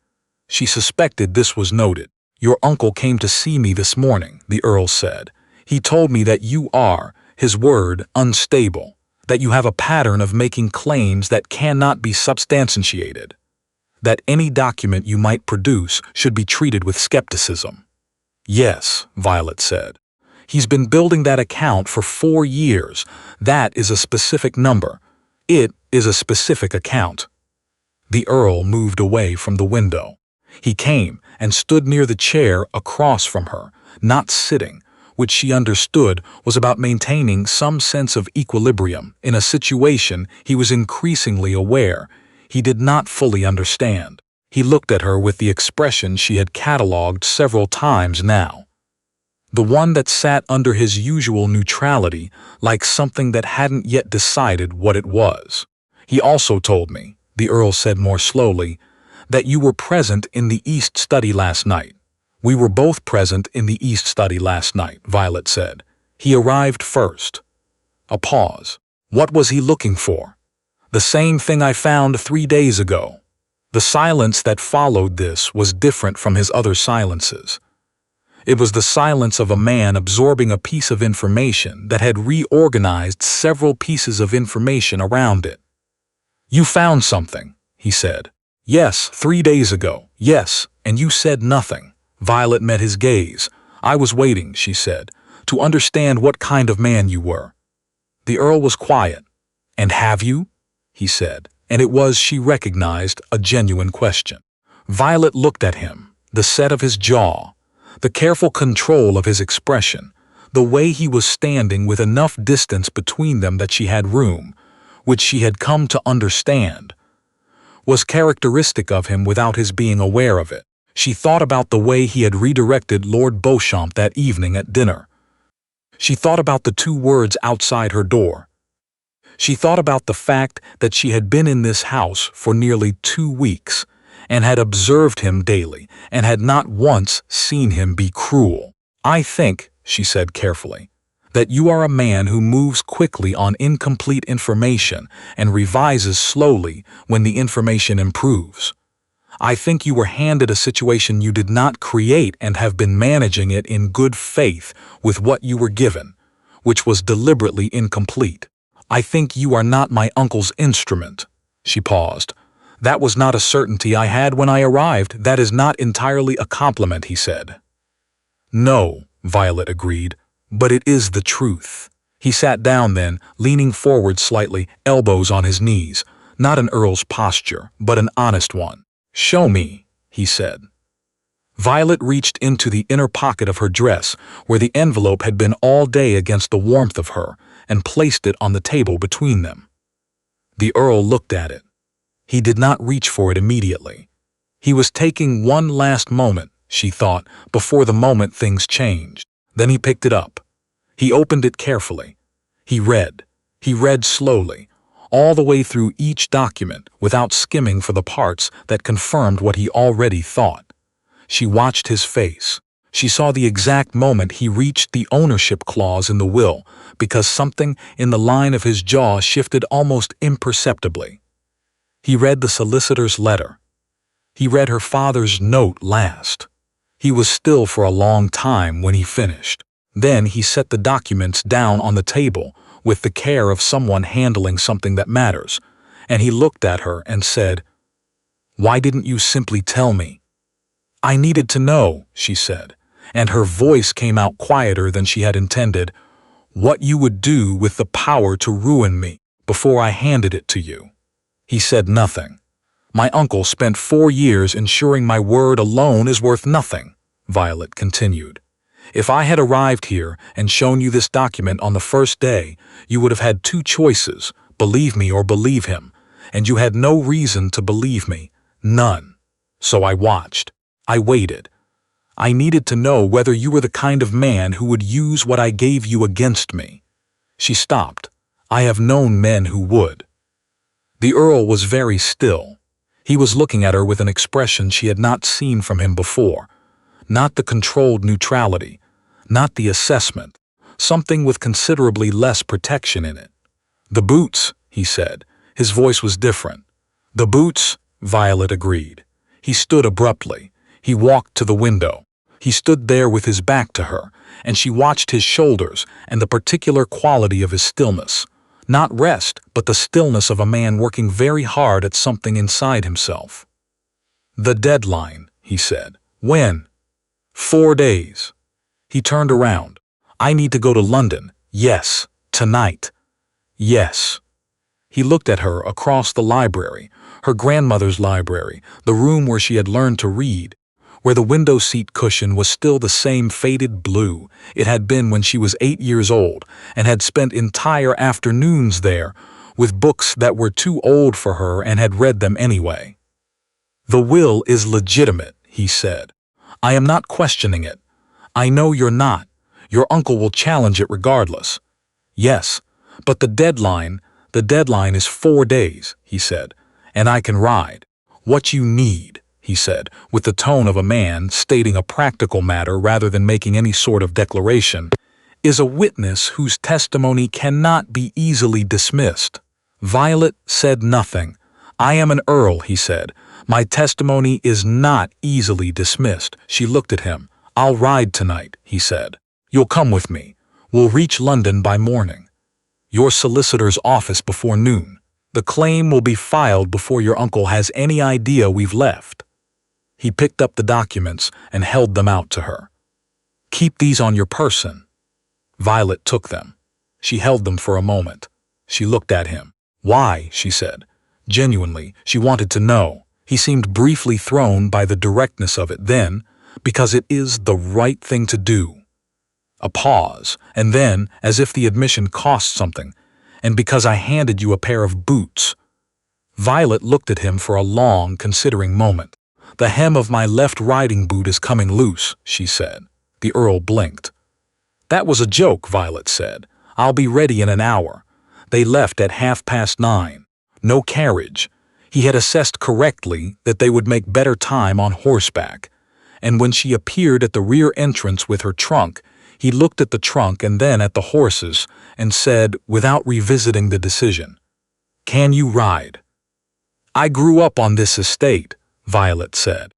She suspected this was noted. "Your uncle came to see me this morning," the Earl said. "He told me that you are, his word, unstable, that you have a pattern of making claims that cannot be substantiated, that any document you might produce should be treated with skepticism." "Yes," Violet said. "He's been building that account for 4 years. That is a specific number. It is a specific account." The Earl moved away from the window. He came and stood near the chair across from her, not sitting, which she understood was about maintaining some sense of equilibrium in a situation he was increasingly aware he did not fully understand. He looked at her with the expression she had catalogued several times now. The one that sat under his usual neutrality, like something that hadn't yet decided what it was. "He also told me," the Earl said more slowly, "that you were present in the East study last night." "We were both present in the East study last night," Violet said. "He arrived first." A pause. "What was he looking for?" "The same thing I found 3 days ago." The silence that followed this was different from his other silences. It was the silence of a man absorbing a piece of information that had reorganized several pieces of information around it. "You found something," he said. "Yes, 3 days ago. Yes, and you said nothing." Violet met his gaze. "I was waiting," she said, "to understand what kind of man you were." The Earl was quiet. "And have you?" he said, and it was, she recognized, a genuine question. Violet looked at him, the set of his jaw, the careful control of his expression, the way he was standing with enough distance between them that she had room, which she had come to understand, was characteristic of him without his being aware of it. She thought about the way he had redirected Lord Beauchamp that evening at dinner. She thought about the 2 words outside her door. She thought about the fact that she had been in this house for nearly 2 weeks and had observed him daily and had not once seen him be cruel. "I think," she said carefully, "that you are a man who moves quickly on incomplete information and revises slowly when the information improves. I think you were handed a situation you did not create and have been managing it in good faith with what you were given, which was deliberately incomplete. I think you are not my uncle's instrument." She paused. "That was not a certainty I had when I arrived. That is not entirely a compliment," he said. "No," Violet agreed, "but it is the truth." He sat down then, leaning forward slightly, elbows on his knees, not an Earl's posture, but an honest one. "Show me," he said. Violet reached into the inner pocket of her dress, where the envelope had been all day against the warmth of her, and placed it on the table between them. The Earl looked at it. He did not reach for it immediately. He was taking one last moment, she thought, before the moment things changed. Then he picked it up. He opened it carefully. He read slowly, all the way through each document without skimming for the parts that confirmed what he already thought. She watched his face. She saw the exact moment he reached the ownership clause in the will, because something in the line of his jaw shifted almost imperceptibly. He read the solicitor's letter. He read her father's note last. He was still for a long time when he finished. Then he set the documents down on the table with the care of someone handling something that matters, and he looked at her and said, "Why didn't you simply tell me?" "I needed to know," she said, and her voice came out quieter than she had intended, "what you would do with the power to ruin me before I handed it to you." He said nothing. "My uncle spent 4 years ensuring my word alone is worth nothing," Violet continued. "If I had arrived here and shown you this document on the first day, you would have had 2 choices, believe me or believe him, and you had no reason to believe me, none. So I watched. I waited. I needed to know whether you were the kind of man who would use what I gave you against me." She stopped. "I have known men who would." The Earl was very still. He was looking at her with an expression she had not seen from him before. not the controlled neutrality, not the assessment, something with considerably less protection in it. "The boots," he said. His voice was different. "The boots," Violet agreed. He stood abruptly. He walked to the window. He stood there with his back to her, and she watched his shoulders and the particular quality of his stillness. Not rest, but the stillness of a man working very hard at something inside himself. "The deadline," he said. "When?" "4 days." He turned around. "I need to go to London." "Yes. Tonight." "Yes." He looked at her across the library, her grandmother's library, the room where she had learned to read, where the window seat cushion was still the same faded blue it had been when she was 8 years old and had spent entire afternoons there with books that were too old for her and had read them anyway. "The will is legitimate," he said. "I am not questioning it. I know you're not. Your uncle will challenge it regardless." "Yes, but the deadline is 4 days," he said, "and I can ride. What you need," he said, with the tone of a man stating a practical matter rather than making any sort of declaration, "is a witness whose testimony cannot be easily dismissed." Violet said nothing. "I am an Earl," he said. "My testimony is not easily dismissed." She looked at him. "I'll ride tonight," he said. "You'll come with me. We'll reach London by morning. Your solicitor's office before noon. The claim will be filed before your uncle has any idea we've left." He picked up the documents and held them out to her. "Keep these on your person." Violet took them. She held them for a moment. She looked at him. "Why?" she said. Genuinely, she wanted to know. He seemed briefly thrown by the directness of it. Then, "Because it is the right thing to do." A pause, and then, as if the admission cost something, "And because I handed you a pair of boots." Violet looked at him for a long, considering moment. "The hem of my left riding boot is coming loose," she said. The Earl blinked. "That was a joke," Violet said. "I'll be ready in an hour." They left at 9:30. No carriage. He had assessed correctly that they would make better time on horseback. And when she appeared at the rear entrance with her trunk, he looked at the trunk and then at the horses and said, without revisiting the decision, "Can you ride?" "I grew up on this estate," Violet said.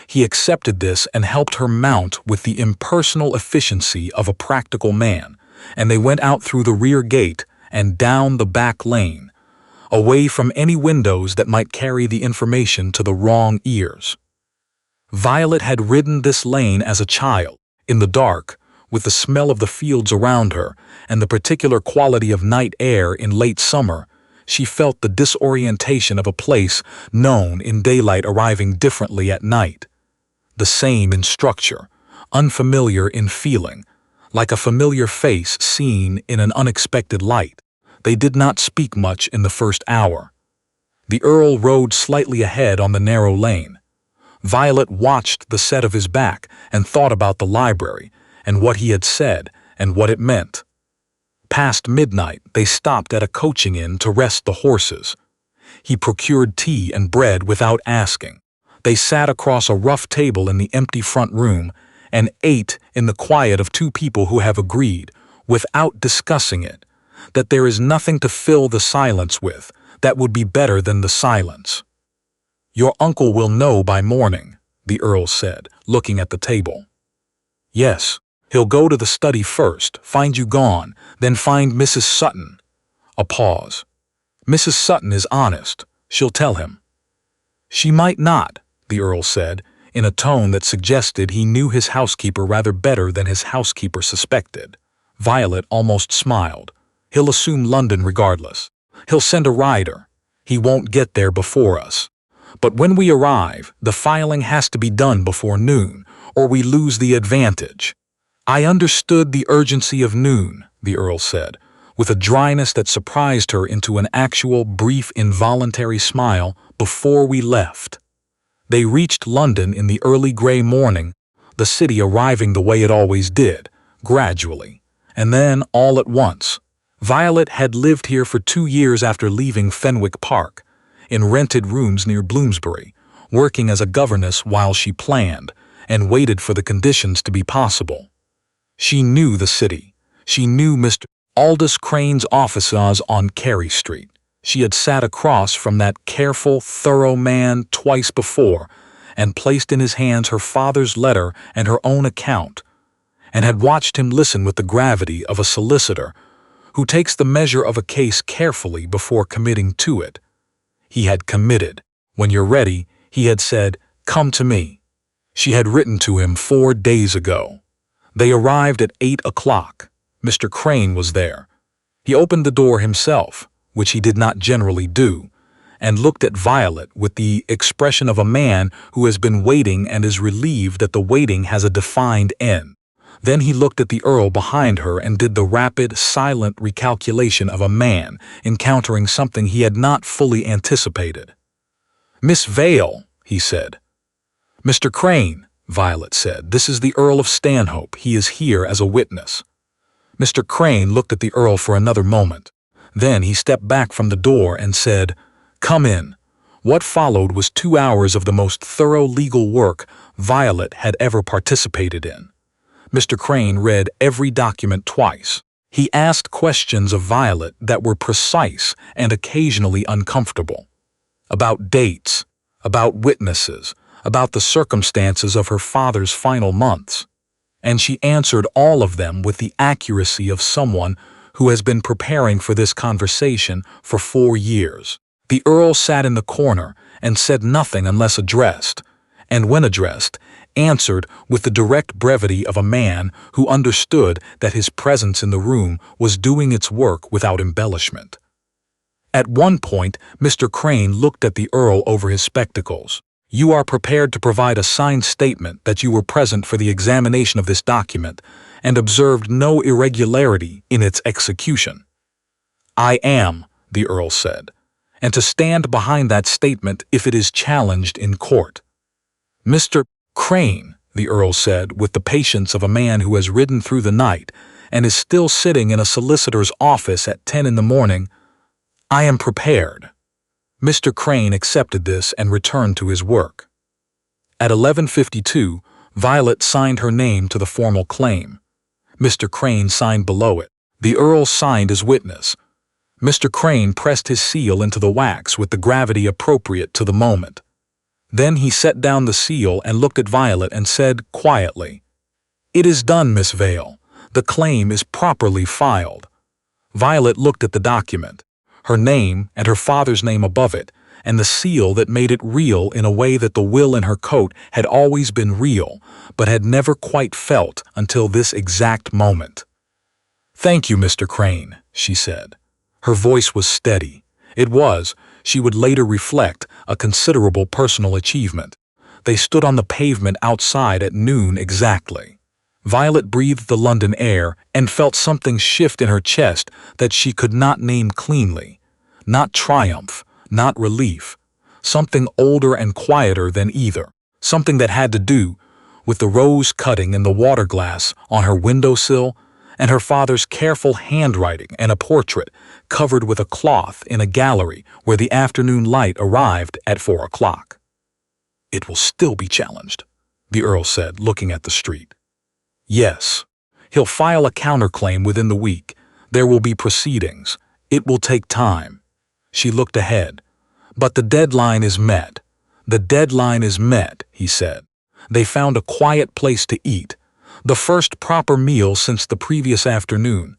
He accepted this and helped her mount with the impersonal efficiency of a practical man, and they went out through the rear gate and down the back lane, away from any windows that might carry the information to the wrong ears. Violet had ridden this lane as a child, in the dark, with the smell of the fields around her and the particular quality of night air in late summer. She felt the disorientation of a place known in daylight arriving differently at night. The same in structure, unfamiliar in feeling, like a familiar face seen in an unexpected light. They did not speak much in the first hour. The Earl rode slightly ahead on the narrow lane. Violet watched the set of his back and thought about the library and what he had said and what it meant. Past midnight, they stopped at a coaching inn to rest the horses. He procured tea and bread without asking. They sat across a rough table in the empty front room and ate in the quiet of two people who have agreed, without discussing it, that there is nothing to fill the silence with that would be better than the silence. "Your uncle will know by morning," the Earl said, looking at the table. "Yes. He'll go to the study first, find you gone, then find Mrs. Sutton." A pause. "Mrs. Sutton is honest. She'll tell him." "She might not," the Earl said, in a tone that suggested he knew his housekeeper rather better than his housekeeper suspected. Violet almost smiled. "He'll assume London regardless. He'll send a rider. He won't get there before us. But when we arrive, the filing has to be done before noon, or we lose the advantage." "I understood the urgency of noon," the Earl said, with a dryness that surprised her into an actual, brief, involuntary smile, "before we left." They reached London in the early gray morning, the city arriving the way it always did, gradually, and then all at once. Violet had lived here for 2 years after leaving Fenwick Park, in rented rooms near Bloomsbury, working as a governess while she planned, and waited for the conditions to be possible. She knew the city. She knew Mr. Aldous Crane's offices on Carey Street. She had sat across from that careful, thorough man twice before and placed in his hands her father's letter and her own account, and had watched him listen with the gravity of a solicitor who takes the measure of a case carefully before committing to it. He had committed. When you're ready, he had said, "Come to me." She had written to him 4 days ago. They arrived at 8 o'clock. Mr. Crane was there. He opened the door himself, which he did not generally do, and looked at Violet with the expression of a man who has been waiting and is relieved that the waiting has a defined end. Then he looked at the Earl behind her and did the rapid, silent recalculation of a man encountering something he had not fully anticipated. "Miss Vale," he said. "Mr. Crane," Violet said, "this is the Earl of Stanhope. He is here as a witness." Mr. Crane looked at the Earl for another moment. Then he stepped back from the door and said, "Come in." What followed was 2 hours of the most thorough legal work Violet had ever participated in. Mr. Crane read every document twice. He asked questions of Violet that were precise and occasionally uncomfortable. About dates, about witnesses, about the circumstances of her father's final months. And she answered all of them with the accuracy of someone who has been preparing for this conversation for 4 years. The Earl sat in the corner and said nothing unless addressed, and when addressed, answered with the direct brevity of a man who understood that his presence in the room was doing its work without embellishment. At one point, Mr. Crane looked at the Earl over his spectacles. "You are prepared to provide a signed statement that you were present for the examination of this document and observed no irregularity in its execution?" "I am," the Earl said, "and to stand behind that statement if it is challenged in court." "Mr. Crane," the Earl said with the patience of a man who has ridden through the night and is still sitting in a solicitor's office at 10 in the morning, "I am prepared." Mr. Crane accepted this and returned to his work. At 11:52, Violet signed her name to the formal claim. Mr. Crane signed below it. The Earl signed as witness. Mr. Crane pressed his seal into the wax with the gravity appropriate to the moment. Then he set down the seal and looked at Violet and said quietly, "It is done, Miss Vale. The claim is properly filed." Violet looked at the document, her name and her father's name above it, and the seal that made it real in a way that the will in her coat had always been real, but had never quite felt until this exact moment. "Thank you, Mr. Crane," she said. Her voice was steady. It was, she would later reflect, a considerable personal achievement. They stood on the pavement outside at noon exactly. Violet breathed the London air and felt something shift in her chest that she could not name cleanly. Not triumph, not relief. Something older and quieter than either. Something that had to do with the rose cutting in the water glass on her windowsill and her father's careful handwriting and a portrait covered with a cloth in a gallery where the afternoon light arrived at 4 o'clock. "It will still be challenged," the Earl said, looking at the street. "Yes. He'll file a counterclaim within the week. There will be proceedings. It will take time." She looked ahead. "But the deadline is met. The deadline is met," he said. They found a quiet place to eat, the first proper meal since the previous afternoon,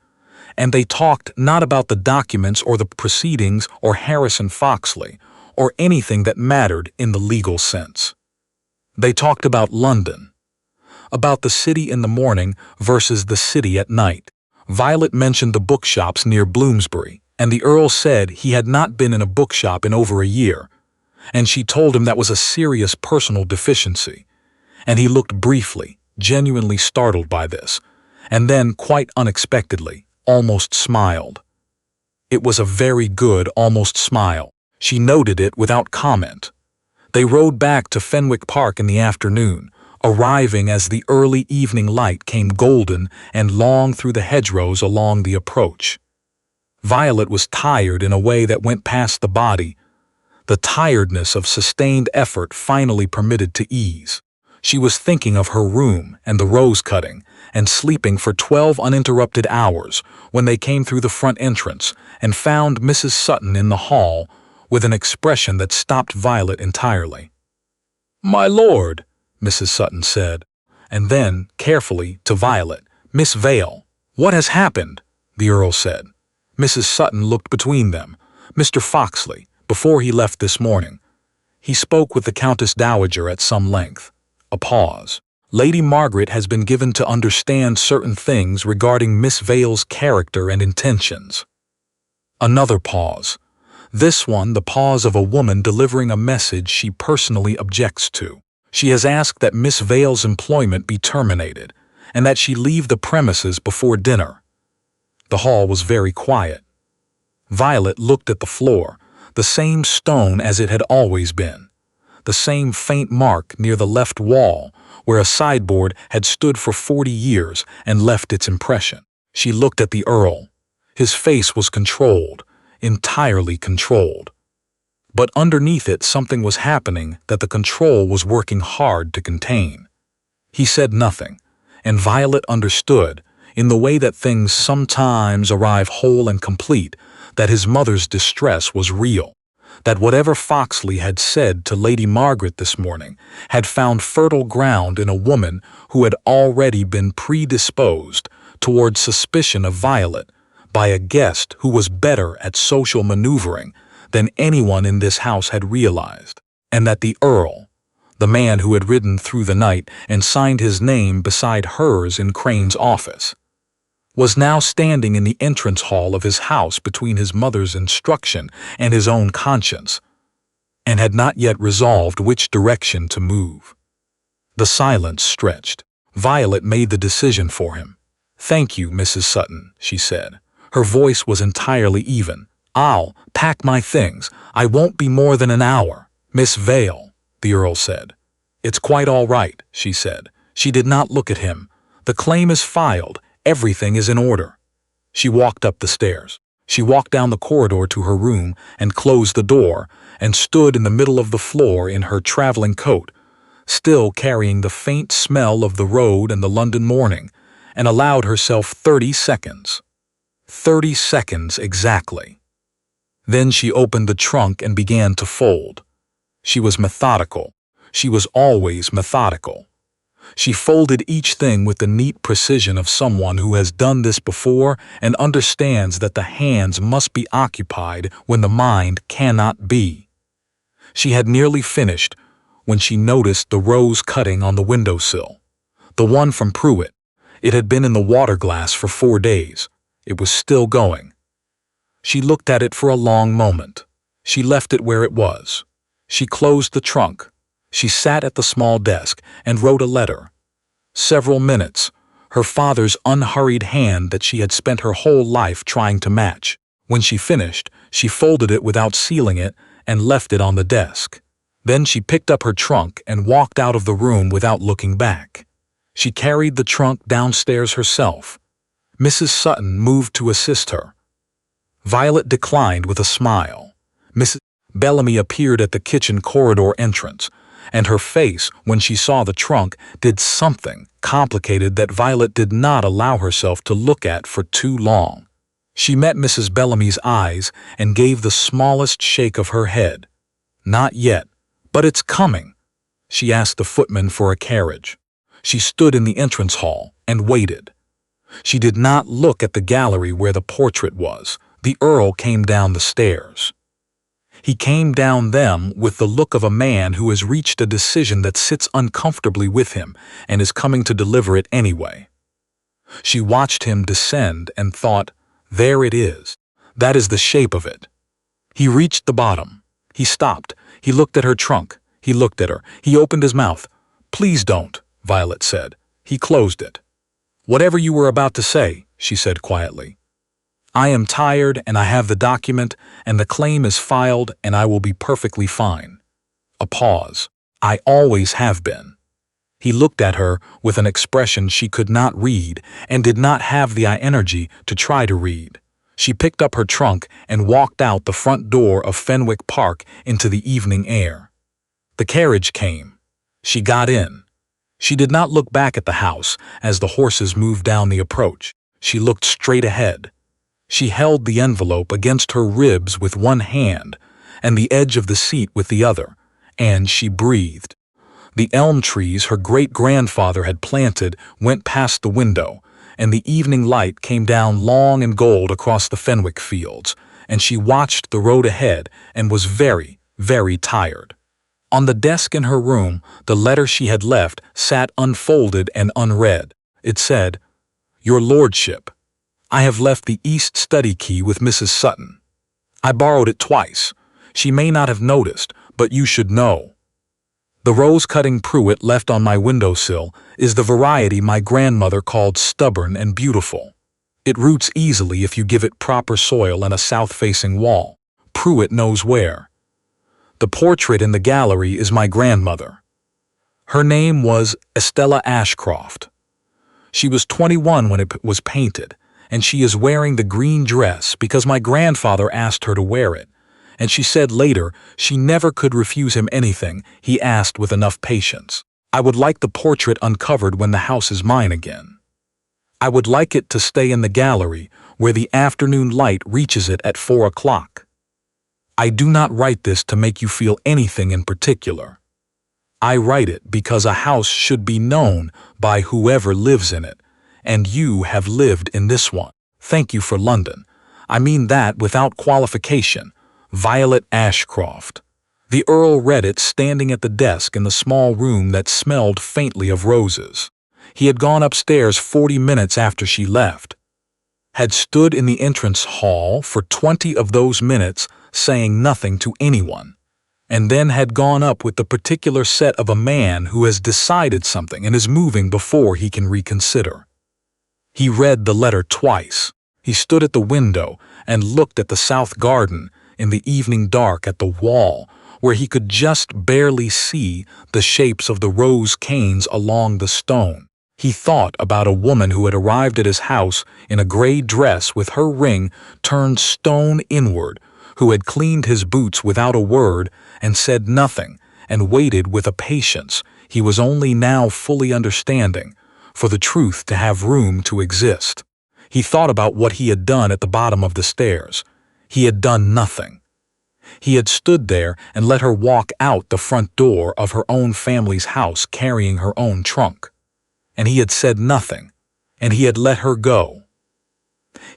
and they talked not about the documents or the proceedings or Harrison Foxley or anything that mattered in the legal sense. They talked about London, about the city in the morning versus the city at night. Violet mentioned the bookshops near Bloomsbury, and the Earl said he had not been in a bookshop in over a year, and she told him that was a serious personal deficiency, and he looked briefly, genuinely startled by this, and then, quite unexpectedly, almost smiled. It was a very good almost smile. She noted it without comment. They rode back to Fenwick Park in the afternoon, arriving as the early evening light came golden and long through the hedgerows along the approach. Violet was tired in a way that went past the body, the tiredness of sustained effort finally permitted to ease. She was thinking of her room and the rose cutting, and sleeping for 12 uninterrupted hours when they came through the front entrance and found Mrs. Sutton in the hall with an expression that stopped Violet entirely. "My lord," Mrs. Sutton said, and then, carefully, to Violet, "Miss Vale." "What has happened?" the Earl said. Mrs. Sutton looked between them. "Mr. Foxley, before he left this morning." He spoke with the Countess Dowager at some length. A pause. "Lady Margaret has been given to understand certain things regarding Miss Vale's character and intentions." Another pause. This one the pause of a woman delivering a message she personally objects to. "She has asked that Miss Vale's employment be terminated, and that she leave the premises before dinner." The hall was very quiet. Violet looked at the floor, the same stone as it had always been, the same faint mark near the left wall where a sideboard had stood for 40 years and left its impression. She looked at the Earl. His face was controlled, entirely controlled. But underneath it something was happening that the control was working hard to contain. He said nothing, and Violet understood, in the way that things sometimes arrive whole and complete, that his mother's distress was real, that whatever Foxley had said to Lady Margaret this morning had found fertile ground in a woman who had already been predisposed toward suspicion of Violet by a guest who was better at social maneuvering than anyone in this house had realized, and that the Earl, the man who had ridden through the night and signed his name beside hers in Crane's office, was now standing in the entrance hall of his house between his mother's instruction and his own conscience, and had not yet resolved which direction to move. The silence stretched. Violet made the decision for him. "Thank you, Mrs. Sutton," she said. Her voice was entirely even. "I'll pack my things. I won't be more than an hour." "Miss Vale," the Earl said. "It's quite all right," she said. She did not look at him. "The claim is filed. Everything is in order." She walked up the stairs. She walked down the corridor to her room and closed the door and stood in the middle of the floor in her traveling coat, still carrying the faint smell of the road and the London morning, and allowed herself 30 seconds. 30 seconds exactly. Then she opened the trunk and began to fold. She was methodical. She was always methodical. She folded each thing with the neat precision of someone who has done this before and understands that the hands must be occupied when the mind cannot be. She had nearly finished when she noticed the rose cutting on the windowsill. The one from Pruitt. It had been in the water glass for 4 days. It was still going. She looked at it for a long moment. She left it where it was. She closed the trunk. She sat at the small desk and wrote a letter. Several minutes, her father's unhurried hand that she had spent her whole life trying to match. When she finished, she folded it without sealing it and left it on the desk. Then she picked up her trunk and walked out of the room without looking back. She carried the trunk downstairs herself. Mrs. Sutton moved to assist her. Violet declined with a smile. Mrs. Bellamy appeared at the kitchen corridor entrance, and her face, when she saw the trunk, did something complicated that Violet did not allow herself to look at for too long. She met Mrs. Bellamy's eyes and gave the smallest shake of her head. "Not yet, but it's coming." She asked the footman for a carriage. She stood in the entrance hall and waited. She did not look at the gallery where the portrait was. The Earl came down the stairs. He came down them with the look of a man who has reached a decision that sits uncomfortably with him and is coming to deliver it anyway. She watched him descend and thought, there it is. That is the shape of it. He reached the bottom. He stopped. He looked at her trunk. He looked at her. He opened his mouth. "Please don't," Violet said. He closed it. "Whatever you were about to say," she said quietly. "I am tired and I have the document and the claim is filed and I will be perfectly fine." A pause. "I always have been." He looked at her with an expression she could not read and did not have the energy to try to read. She picked up her trunk and walked out the front door of Fenwick Park into the evening air. The carriage came. She got in. She did not look back at the house as the horses moved down the approach. She looked straight ahead. She held the envelope against her ribs with one hand and the edge of the seat with the other, and she breathed. The elm trees her great-grandfather had planted went past the window, and the evening light came down long and gold across the Fenwick fields, and she watched the road ahead and was very, very tired. On the desk in her room, the letter she had left sat unfolded and unread. It said, "Your Lordship, I have left the East study key with Mrs. Sutton. I borrowed it twice. She may not have noticed, but you should know. The rose-cutting Pruitt left on my windowsill is the variety my grandmother called stubborn and beautiful. It roots easily if you give it proper soil and a south-facing wall. Pruitt knows where. The portrait in the gallery is my grandmother. Her name was Estella Ashcroft. She was 21 when it was painted, and she is wearing the green dress because my grandfather asked her to wear it, and she said later she never could refuse him anything he asked with enough patience. I would like the portrait uncovered when the house is mine again. I would like it to stay in the gallery where the afternoon light reaches it at 4 o'clock. I do not write this to make you feel anything in particular. I write it because a house should be known by whoever lives in it, and you have lived in this one. Thank you for London. I mean that without qualification. Violet Ashcroft." The Earl read it standing at the desk in the small room that smelled faintly of roses. He had gone upstairs 40 minutes after she left, had stood in the entrance hall for 20 of those minutes saying nothing to anyone, and then had gone up with the particular set of a man who has decided something and is moving before he can reconsider. He read the letter twice. He stood at the window and looked at the south garden in the evening dark at the wall, where he could just barely see the shapes of the rose canes along the stone. He thought about a woman who had arrived at his house in a gray dress with her ring turned stone inward, who had cleaned his boots without a word and said nothing, and waited with a patience he was only now fully understanding, for the truth to have room to exist. He thought about what he had done at the bottom of the stairs. He had done nothing. He had stood there and let her walk out the front door of her own family's house carrying her own trunk. And he had said nothing, and he had let her go.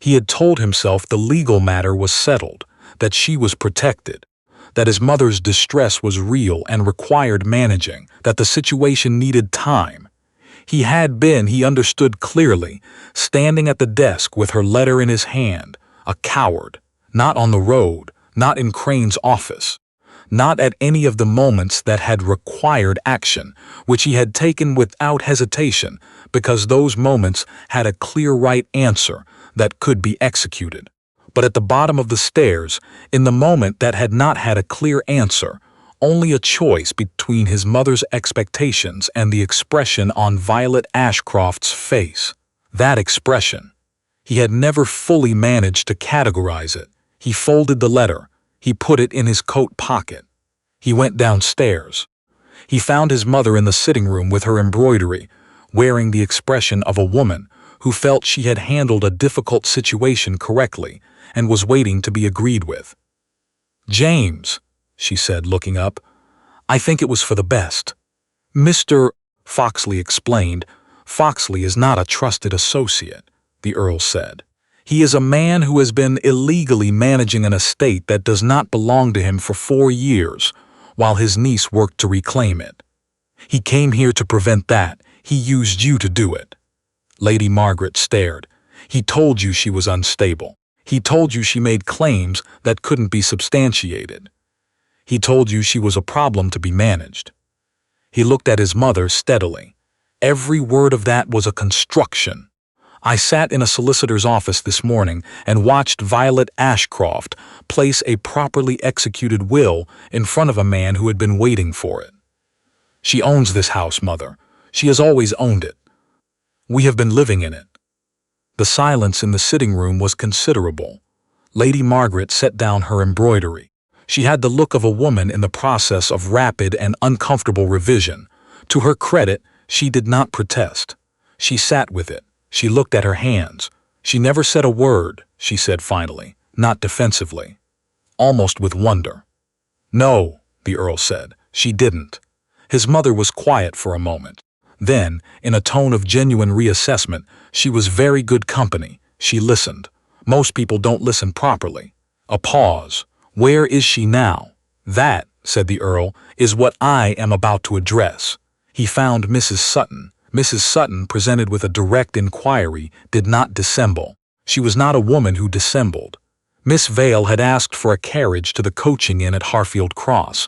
He had told himself the legal matter was settled, that she was protected, that his mother's distress was real and required managing, that the situation needed time. He had been, he understood clearly, standing at the desk with her letter in his hand, a coward, not on the road, not in Crane's office, not at any of the moments that had required action, which he had taken without hesitation, because those moments had a clear right answer that could be executed. But at the bottom of the stairs, in the moment that had not had a clear answer, only a choice between his mother's expectations and the expression on Violet Ashcroft's face. That expression. He had never fully managed to categorize it. He folded the letter. He put it in his coat pocket. He went downstairs. He found his mother in the sitting room with her embroidery, wearing the expression of a woman who felt she had handled a difficult situation correctly and was waiting to be agreed with. "James," she said, looking up, "I think it was for the best." "Mr. Foxley explained. "Foxley is not a trusted associate," the Earl said. "He is a man who has been illegally managing an estate that does not belong to him for 4 years, while his niece worked to reclaim it. He came here to prevent that. He used you to do it." Lady Margaret stared. "He told you she was unstable. He told you she made claims that couldn't be substantiated. He told you she was a problem to be managed." He looked at his mother steadily. "Every word of that was a construction. I sat in a solicitor's office this morning and watched Violet Ashcroft place a properly executed will in front of a man who had been waiting for it. She owns this house, Mother. She has always owned it. We have been living in it." The silence in the sitting room was considerable. Lady Margaret set down her embroidery. She had the look of a woman in the process of rapid and uncomfortable revision. To her credit, She did not protest. She sat with it. She looked at her hands. She never said a word, she said finally, not defensively, almost with wonder. No, the Earl said, she didn't. His mother was quiet for a moment. Then, in a tone of genuine reassessment, she was very good company. She listened. Most people don't listen properly. A pause. Where is she now? That, said the Earl, is what I am about to address. He found Mrs. Sutton. Mrs. Sutton, presented with a direct inquiry, did not dissemble. She was not a woman who dissembled. Miss Vale had asked for a carriage to the coaching inn at Harfield Cross,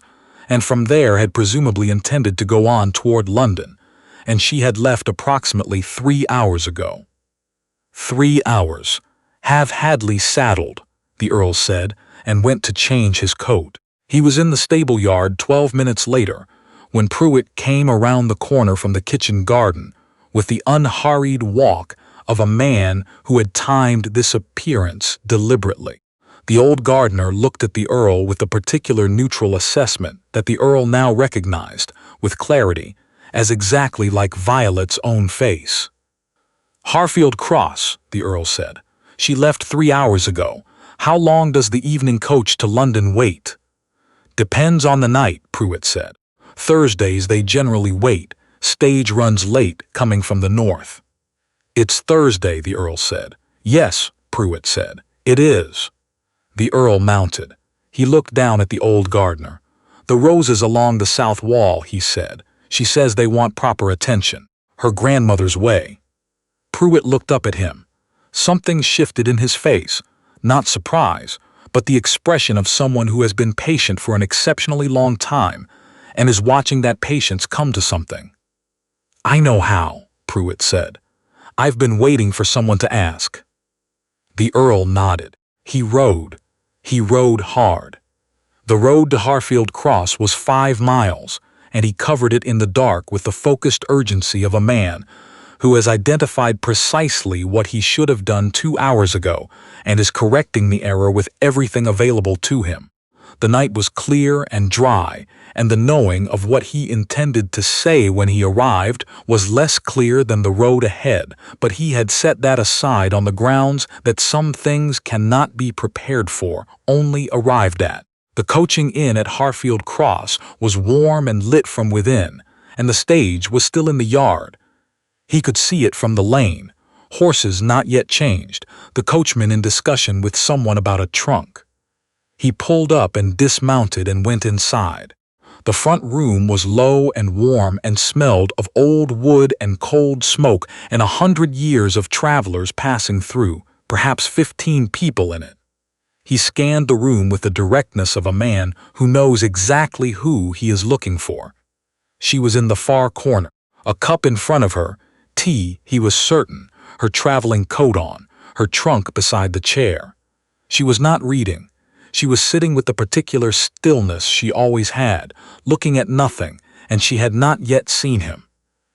and from there had presumably intended to go on toward London, and she had left approximately 3 hours ago. 3 hours. Have Hadley saddled, the Earl said, and went to change his coat. He was in the stable yard 12 minutes later, when Pruitt came around the corner from the kitchen garden with the unhurried walk of a man who had timed this appearance deliberately. The old gardener looked at the Earl with a particular neutral assessment that the Earl now recognized, with clarity, as exactly like Violet's own face. Harfield Cross, the Earl said. She left 3 hours ago. How long does the evening coach to London wait? Depends on the night, Pruitt said. Thursdays they generally wait. Stage runs late, coming from the north. It's Thursday, the Earl said. Yes, Pruitt said. It is. The Earl mounted. He looked down at the old gardener. The roses along the south wall, he said. She says they want proper attention. Her grandmother's way. Pruitt looked up at him. Something shifted in his face. Not surprise, but the expression of someone who has been patient for an exceptionally long time and is watching that patience come to something. I know how, Pruitt said. I've been waiting for someone to ask. The Earl nodded. He rode. He rode hard. The road to Harfield Cross was 5 miles, and he covered it in the dark with the focused urgency of a man who has identified precisely what he should have done 2 hours ago and is correcting the error with everything available to him. The night was clear and dry, and the knowing of what he intended to say when he arrived was less clear than the road ahead, but he had set that aside on the grounds that some things cannot be prepared for, only arrived at. The coaching inn at Harfield Cross was warm and lit from within, and the stage was still in the yard. He could see it from the lane, horses not yet changed, the coachman in discussion with someone about a trunk. He pulled up and dismounted and went inside. The front room was low and warm and smelled of old wood and cold smoke and 100 years of travelers passing through, perhaps 15 people in it. He scanned the room with the directness of a man who knows exactly who he is looking for. She was in the far corner, a cup in front of her, tea, he was certain, her traveling coat on, her trunk beside the chair. She was not reading. She was sitting with the particular stillness she always had, looking at nothing, and she had not yet seen him.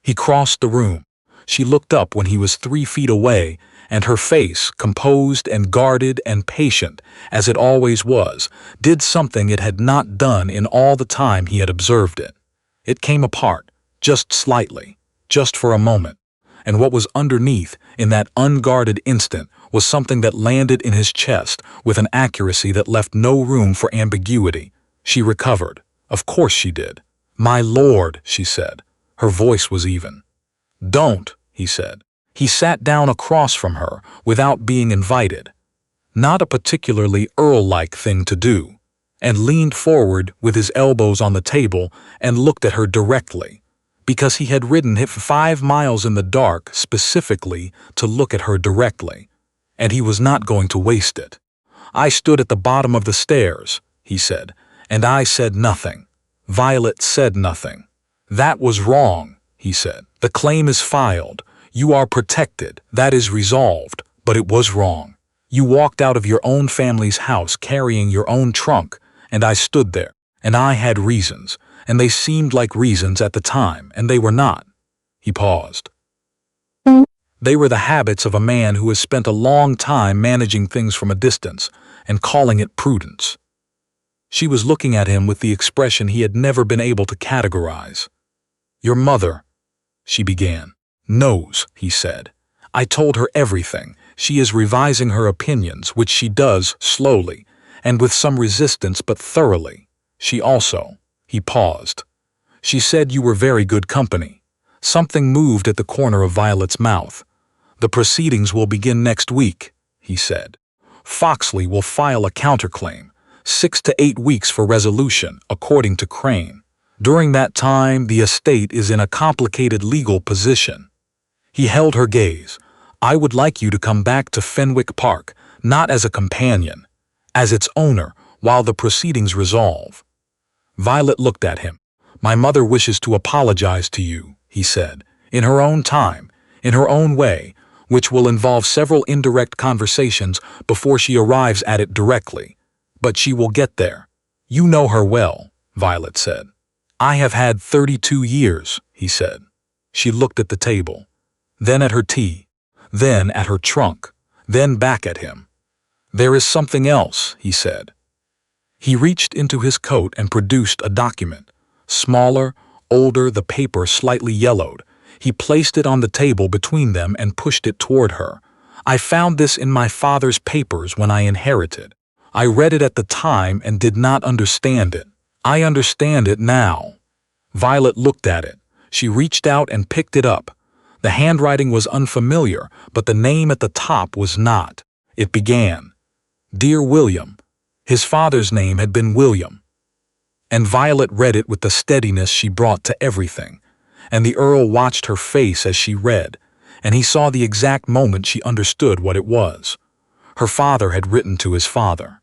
He crossed the room. She looked up when he was 3 feet away, and her face, composed and guarded and patient, as it always was, did something it had not done in all the time he had observed it. It came apart, just slightly, just for a moment, and what was underneath in that unguarded instant was something that landed in his chest with an accuracy that left no room for ambiguity. She recovered. Of course she did. My lord, she said. Her voice was even. Don't, he said. He sat down across from her without being invited. Not a particularly Earl-like thing to do, and leaned forward with his elbows on the table and looked at her directly, because he had ridden 5 miles in the dark specifically to look at her directly, and he was not going to waste it. I stood at the bottom of the stairs, he said, and I said nothing. Violet said nothing. That was wrong, he said. The claim is filed. You are protected. That is resolved. But it was wrong. You walked out of your own family's house carrying your own trunk, and I stood there, and I had reasons, and they seemed like reasons at the time, and they were not. He paused. They were the habits of a man who has spent a long time managing things from a distance and calling it prudence. She was looking at him with the expression he had never been able to categorize. Your mother. she began. Knows, he said. I told her everything. She is revising her opinions, which she does slowly, and with some resistance but thoroughly. She also, he paused. She said you were very good company. Something moved at the corner of Violet's mouth. The proceedings will begin next week, he said. Foxley will file a counterclaim, 6 to 8 weeks for resolution, according to Crane. During that time, the estate is in a complicated legal position. He held her gaze. I would like you to come back to Fenwick Park, not as a companion, as its owner, while the proceedings resolve. Violet looked at him. My mother wishes to apologize to you, he said, in her own time, in her own way, which will involve several indirect conversations before she arrives at it directly. But she will get there. You know her well, Violet said. I have had 32 years, he said. She looked at the table, then at her tea, then at her trunk, then back at him. There is something else, he said. He reached into his coat and produced a document. Smaller, older, the paper slightly yellowed. He placed it on the table between them and pushed it toward her. I found this in my father's papers when I inherited. I read it at the time and did not understand it. I understand it now. Violet looked at it. She reached out and picked it up. The handwriting was unfamiliar, but the name at the top was not. It began, Dear William. His father's name had been William. And Violet read it with the steadiness she brought to everything. And the Earl watched her face as she read, and he saw the exact moment she understood what it was. Her father had written to his father.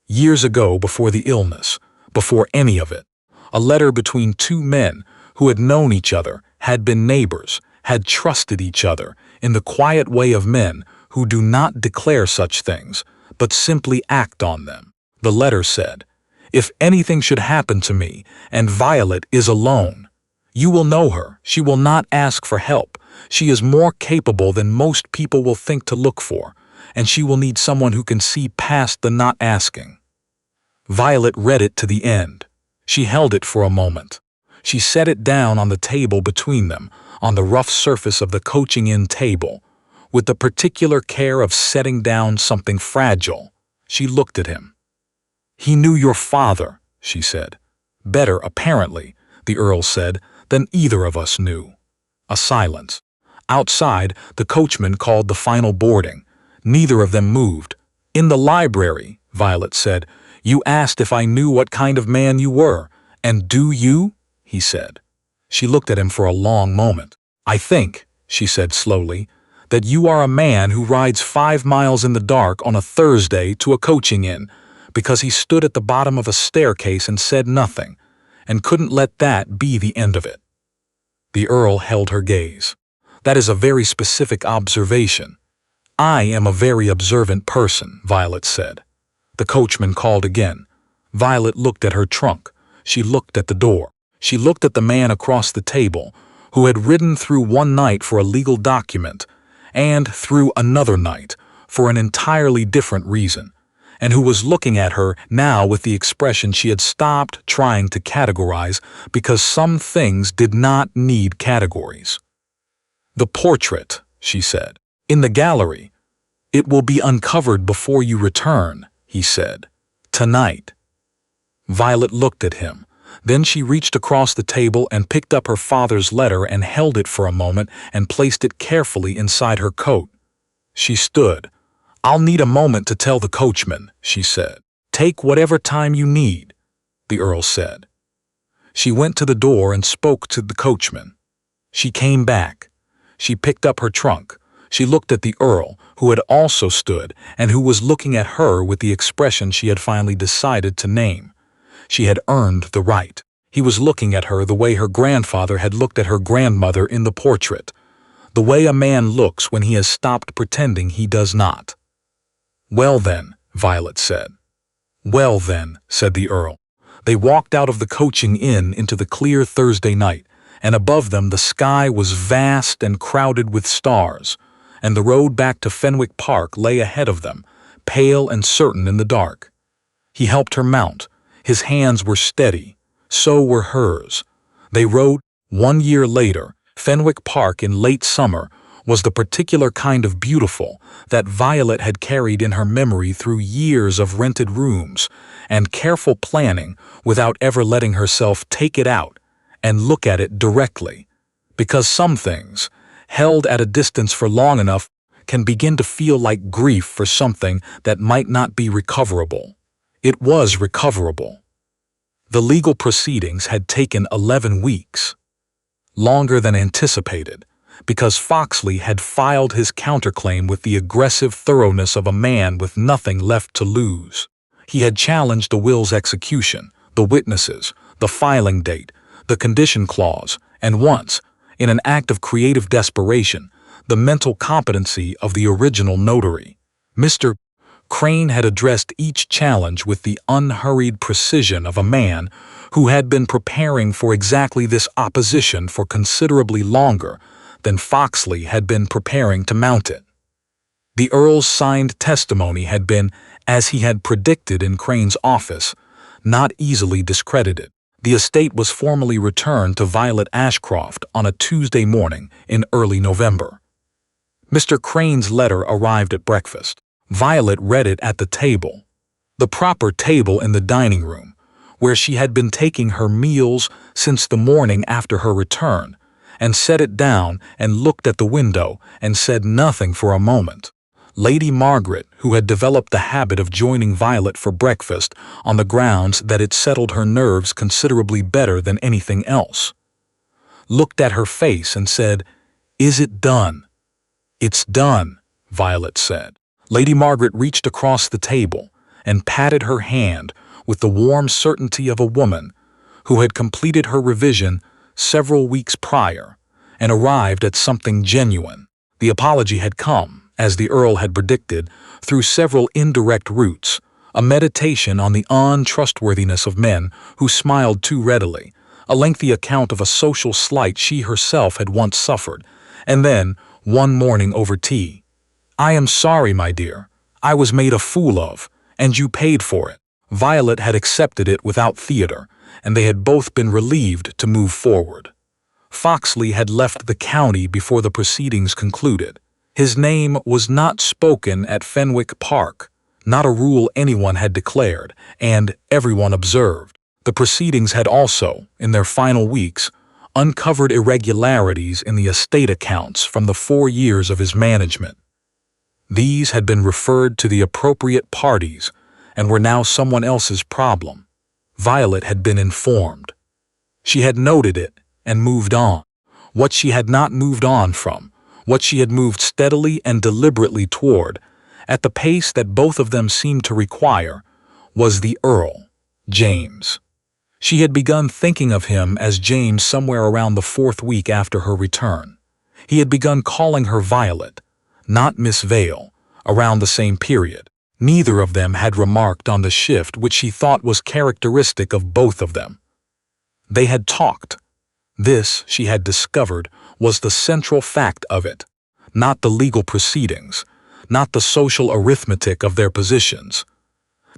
Years ago, before the illness, before any of it, a letter between two men who had known each other, had been neighbors, had trusted each other in the quiet way of men who do not declare such things, but simply act on them. The letter said, If anything should happen to me, and Violet is alone, you will know her. She will not ask for help. She is more capable than most people will think to look for, and she will need someone who can see past the not asking. Violet read it to the end. She held it for a moment. She set it down on the table between them, on the rough surface of the coaching-in table, with the particular care of setting down something fragile. She looked at him. He knew your father, she said. Better, apparently, the Earl said, than either of us knew. A silence. Outside, the coachman called the final boarding. Neither of them moved. In the library, Violet said, you asked if I knew what kind of man you were. And do you? He said. She looked at him for a long moment. I think, she said slowly, that you are a man who rides 5 miles in the dark on a Thursday to a coaching-inn, because he stood at the bottom of a staircase and said nothing, and couldn't let that be the end of it. The Earl held her gaze. That is a very specific observation. I am a very observant person, Violet said. The coachman called again. Violet looked at her trunk. She looked at the door. She looked at the man across the table, who had ridden through one night for a legal document, and through another night for an entirely different reason, and who was looking at her now with the expression she had stopped trying to categorize because some things did not need categories. The portrait, she said, in the gallery. It will be uncovered before you return, he said. Tonight. Violet looked at him. Then she reached across the table and picked up her father's letter and held it for a moment and placed it carefully inside her coat. She stood. I'll need a moment to tell the coachman, she said. Take whatever time you need, the Earl said. She went to the door and spoke to the coachman. She came back. She picked up her trunk. She looked at the Earl, who had also stood and who was looking at her with the expression she had finally decided to name. She had earned the right. He was looking at her the way her grandfather had looked at her grandmother in the portrait, the way a man looks when he has stopped pretending he does not. Well then, Violet said. Well then, said the Earl. They walked out of the coaching-inn into the clear Thursday night, and above them the sky was vast and crowded with stars, and the road back to Fenwick Park lay ahead of them, pale and certain in the dark. He helped her mount. His hands were steady. So were hers. They rode. 1 year later, Fenwick Park in late summer was the particular kind of beautiful that Violet had carried in her memory through years of rented rooms and careful planning without ever letting herself take it out and look at it directly, because some things, held at a distance for long enough, can begin to feel like grief for something that might not be recoverable. It was recoverable. The legal proceedings had taken 11 weeks, longer than anticipated, because Foxley had filed his counterclaim with the aggressive thoroughness of a man with nothing left to lose. He had challenged the will's execution, the witnesses, the filing date, the condition clause, and once, in an act of creative desperation, the mental competency of the original notary. Mr. Crane had addressed each challenge with the unhurried precision of a man who had been preparing for exactly this opposition for considerably longer than Foxley had been preparing to mount it. The Earl's signed testimony had been, as he had predicted in Crane's office, not easily discredited. The estate was formally returned to Violet Ashcroft on a Tuesday morning in early November. Mr. Crane's letter arrived at breakfast. Violet read it at the table, the proper table in the dining room, where she had been taking her meals since the morning after her return, and set it down and looked at the window and said nothing for a moment. Lady Margaret, who had developed the habit of joining Violet for breakfast on the grounds that it settled her nerves considerably better than anything else, looked at her face and said, "Is it done?" "It's done," Violet said. Lady Margaret reached across the table and patted her hand with the warm certainty of a woman who had completed her revision several weeks prior and arrived at something genuine. The apology had come, as the Earl had predicted, through several indirect routes, a meditation on the untrustworthiness of men who smiled too readily, a lengthy account of a social slight she herself had once suffered, and then, one morning over tea, "I am sorry, my dear. I was made a fool of, and you paid for it." Violet had accepted it without theater, and they had both been relieved to move forward. Foxley had left the county before the proceedings concluded. His name was not spoken at Fenwick Park, not a rule anyone had declared, and everyone observed. The proceedings had also, in their final weeks, uncovered irregularities in the estate accounts from the 4 years of his management. These had been referred to the appropriate parties and were now someone else's problem. Violet had been informed. She had noted it and moved on. What she had not moved on from, what she had moved steadily and deliberately toward, at the pace that both of them seemed to require, was the Earl, James. She had begun thinking of him as James somewhere around the 4th week after her return. He had begun calling her Violet, not Miss Vale, around the same period. Neither of them had remarked on the shift which she thought was characteristic of both of them. They had talked. This, she had discovered, was the central fact of it, not the legal proceedings, not the social arithmetic of their positions,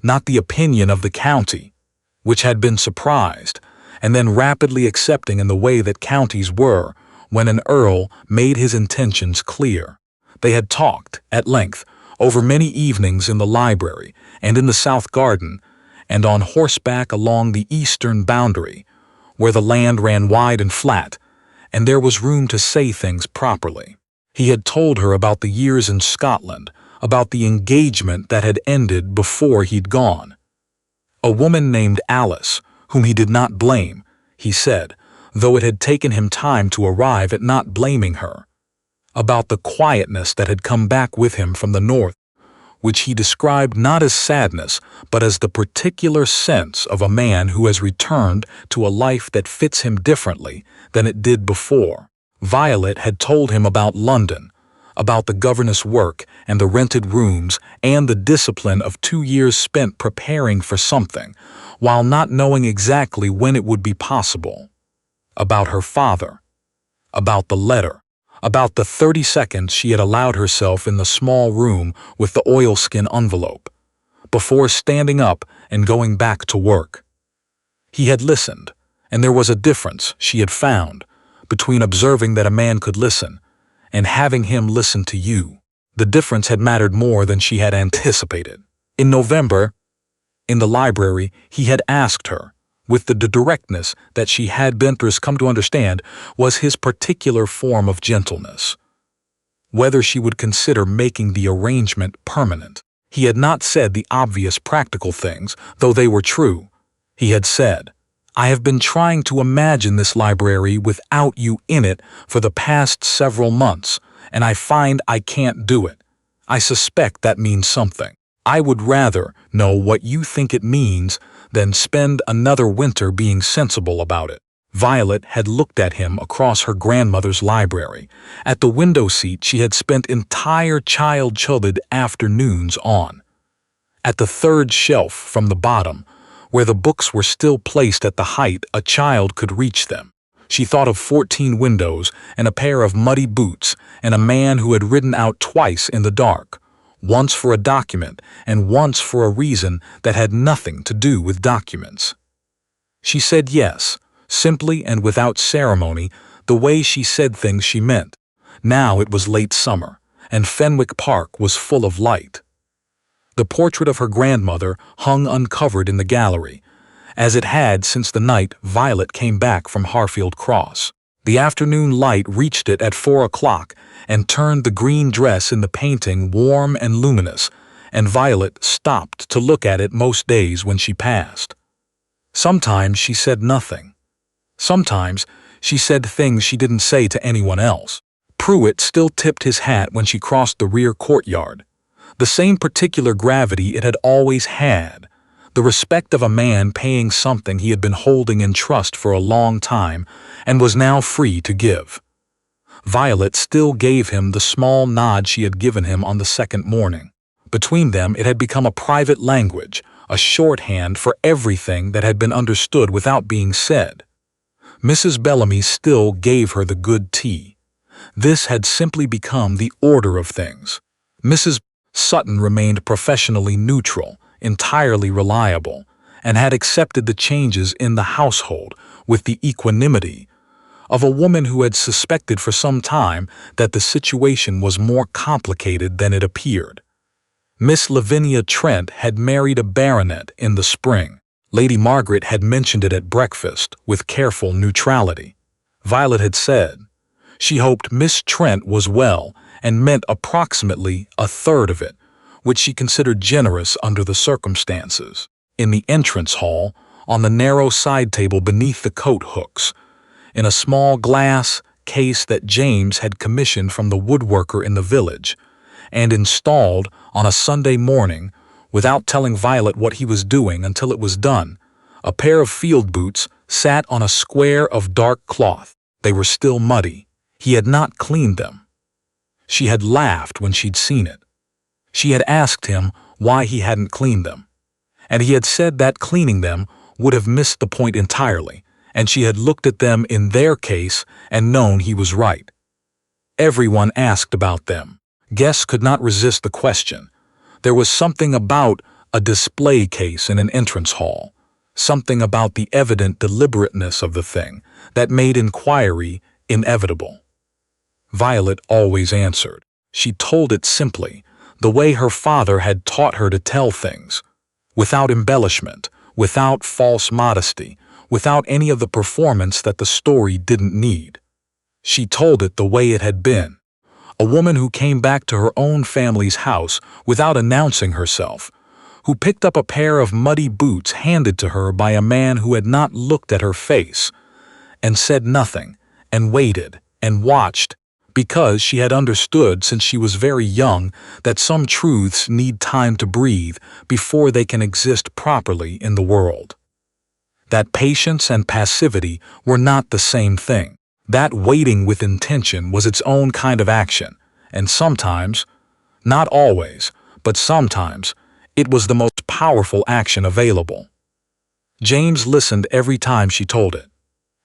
not the opinion of the county, which had been surprised, and then rapidly accepting in the way that counties were when an Earl made his intentions clear. They had talked, at length, over many evenings in the library and in the south garden and on horseback along the eastern boundary, where the land ran wide and flat, and there was room to say things properly. He had told her about the years in Scotland, about the engagement that had ended before he'd gone. A woman named Alice, whom he did not blame, he said, though it had taken him time to arrive at not blaming her. About the quietness that had come back with him from the north, which he described not as sadness, but as the particular sense of a man who has returned to a life that fits him differently than it did before. Violet had told him about London, about the governess work and the rented rooms and the discipline of 2 years spent preparing for something, while not knowing exactly when it would be possible. About her father, about the letter, about the 30 seconds she had allowed herself in the small room with the oilskin envelope, before standing up and going back to work. He had listened, and there was a difference, she had found, between observing that a man could listen and having him listen to you. The difference had mattered more than she had anticipated. In November, in the library, he had asked her, with the directness that she had been come to understand was his particular form of gentleness, whether she would consider making the arrangement permanent. He had not said the obvious practical things, though they were true. He had said, "I have been trying to imagine this library without you in it for the past several months, and I find I can't do it. I suspect that means something. I would rather know what you think it means than spend another winter being sensible about it." Violet had looked at him across her grandmother's library, at the window seat she had spent entire childhood afternoons on, at the third shelf from the bottom, where the books were still placed at the height a child could reach them. She thought of 14 windows and a pair of muddy boots and a man who had ridden out twice in the dark, once for a document and once for a reason that had nothing to do with documents. She said yes, simply and without ceremony, the way she said things she meant. Now it was late summer, and Fenwick Park was full of light. The portrait of her grandmother hung uncovered in the gallery, as it had since the night Violet came back from Harfield Cross. The afternoon light reached it at 4 o'clock and turned the green dress in the painting warm and luminous, and Violet stopped to look at it most days when she passed. Sometimes she said nothing. Sometimes she said things she didn't say to anyone else. Pruitt still tipped his hat when she crossed the rear courtyard. The same particular gravity it had always had, the respect of a man paying something he had been holding in trust for a long time and was now free to give. Violet still gave him the small nod she had given him on the second morning. Between them it had become a private language, a shorthand for everything that had been understood without being said. Mrs. Bellamy still gave her the good tea. This had simply become the order of things. Mrs. Sutton remained professionally neutral, entirely reliable, and had accepted the changes in the household with the equanimity of a woman who had suspected for some time that the situation was more complicated than it appeared. Miss Lavinia Trent had married a baronet in the spring. Lady Margaret had mentioned it at breakfast with careful neutrality. Violet had said she hoped Miss Trent was well and meant approximately a third of it, which she considered generous under the circumstances. In the entrance hall, on the narrow side table beneath the coat hooks, in a small glass case that James had commissioned from the woodworker in the village, and installed on a Sunday morning, without telling Violet what he was doing until it was done, a pair of field boots sat on a square of dark cloth. They were still muddy. He had not cleaned them. She had laughed when she'd seen it. She had asked him why he hadn't cleaned them, and he had said that cleaning them would have missed the point entirely, and she had looked at them in their case and known he was right. Everyone asked about them. Guests could not resist the question. There was something about a display case in an entrance hall, something about the evident deliberateness of the thing that made inquiry inevitable. Violet always answered. She told it simply, the way her father had taught her to tell things, without embellishment, without false modesty, without any of the performance that the story didn't need. She told it the way it had been. A woman who came back to her own family's house without announcing herself, who picked up a pair of muddy boots handed to her by a man who had not looked at her face, and said nothing, and waited, and watched, because she had understood since she was very young that some truths need time to breathe before they can exist properly in the world. That patience and passivity were not the same thing. That waiting with intention was its own kind of action, and sometimes, not always, but sometimes, it was the most powerful action available. James listened every time she told it.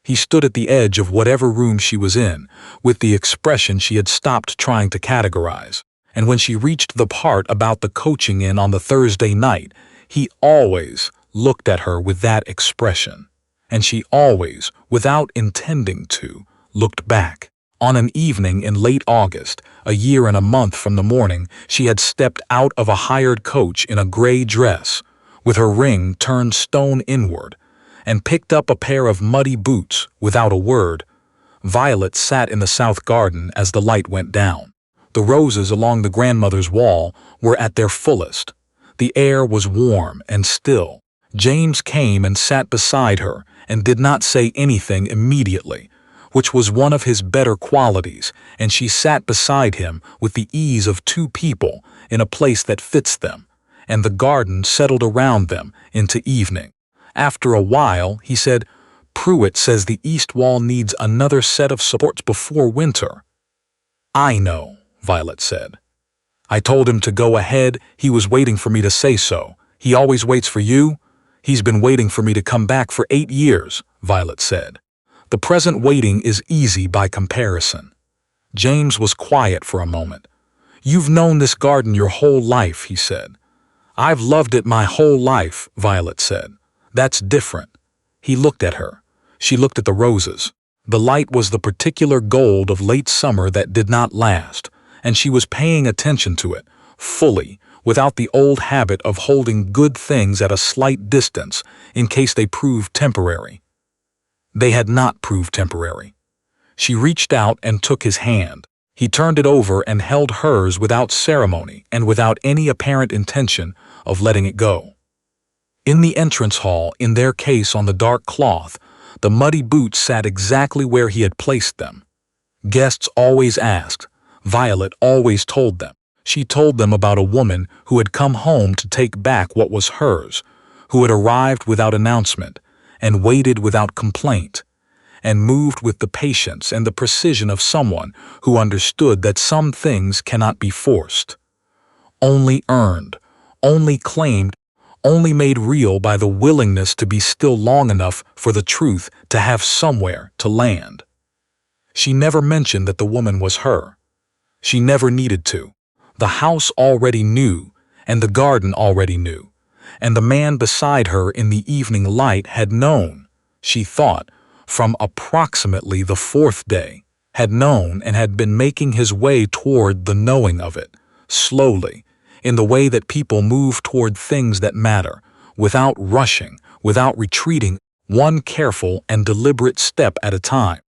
He stood at the edge of whatever room she was in, with the expression she had stopped trying to categorize, and when she reached the part about the coaching in on the Thursday night, he always looked at her with that expression, and she always, without intending to, looked back. On an evening in late August, a year and a month from the morning, she had stepped out of a hired coach in a gray dress, with her ring turned stone inward, and picked up a pair of muddy boots without a word. Violet sat in the south garden as the light went down. The roses along the grandmother's wall were at their fullest. The air was warm and still. James came and sat beside her and did not say anything immediately, which was one of his better qualities, and she sat beside him with the ease of two people in a place that fits them, and the garden settled around them into evening. After a while, he said, "Pruitt says the east wall needs another set of supports before winter." "I know," Violet said. "I told him to go ahead. He was waiting for me to say so. He always waits for you." "He's been waiting for me to come back for 8 years," Violet said. "The present waiting is easy by comparison." James was quiet for a moment. "You've known this garden your whole life," he said. "I've loved it my whole life," Violet said. "That's different." He looked at her. She looked at the roses. The light was the particular gold of late summer that did not last, and she was paying attention to it, fully, without the old habit of holding good things at a slight distance in case they proved temporary. They had not proved temporary. She reached out and took his hand. He turned it over and held hers without ceremony and without any apparent intention of letting it go. In the entrance hall, in their case on the dark cloth, the muddy boots sat exactly where he had placed them. Guests always asked. Violet always told them. She told them about a woman who had come home to take back what was hers, who had arrived without announcement, and waited without complaint, and moved with the patience and the precision of someone who understood that some things cannot be forced, only earned, only claimed, only made real by the willingness to be still long enough for the truth to have somewhere to land. She never mentioned that the woman was her. She never needed to. The house already knew, and the garden already knew, and the man beside her in the evening light had known, she thought, from approximately the 4th day, had known and had been making his way toward the knowing of it, slowly, in the way that people move toward things that matter, without rushing, without retreating, one careful and deliberate step at a time.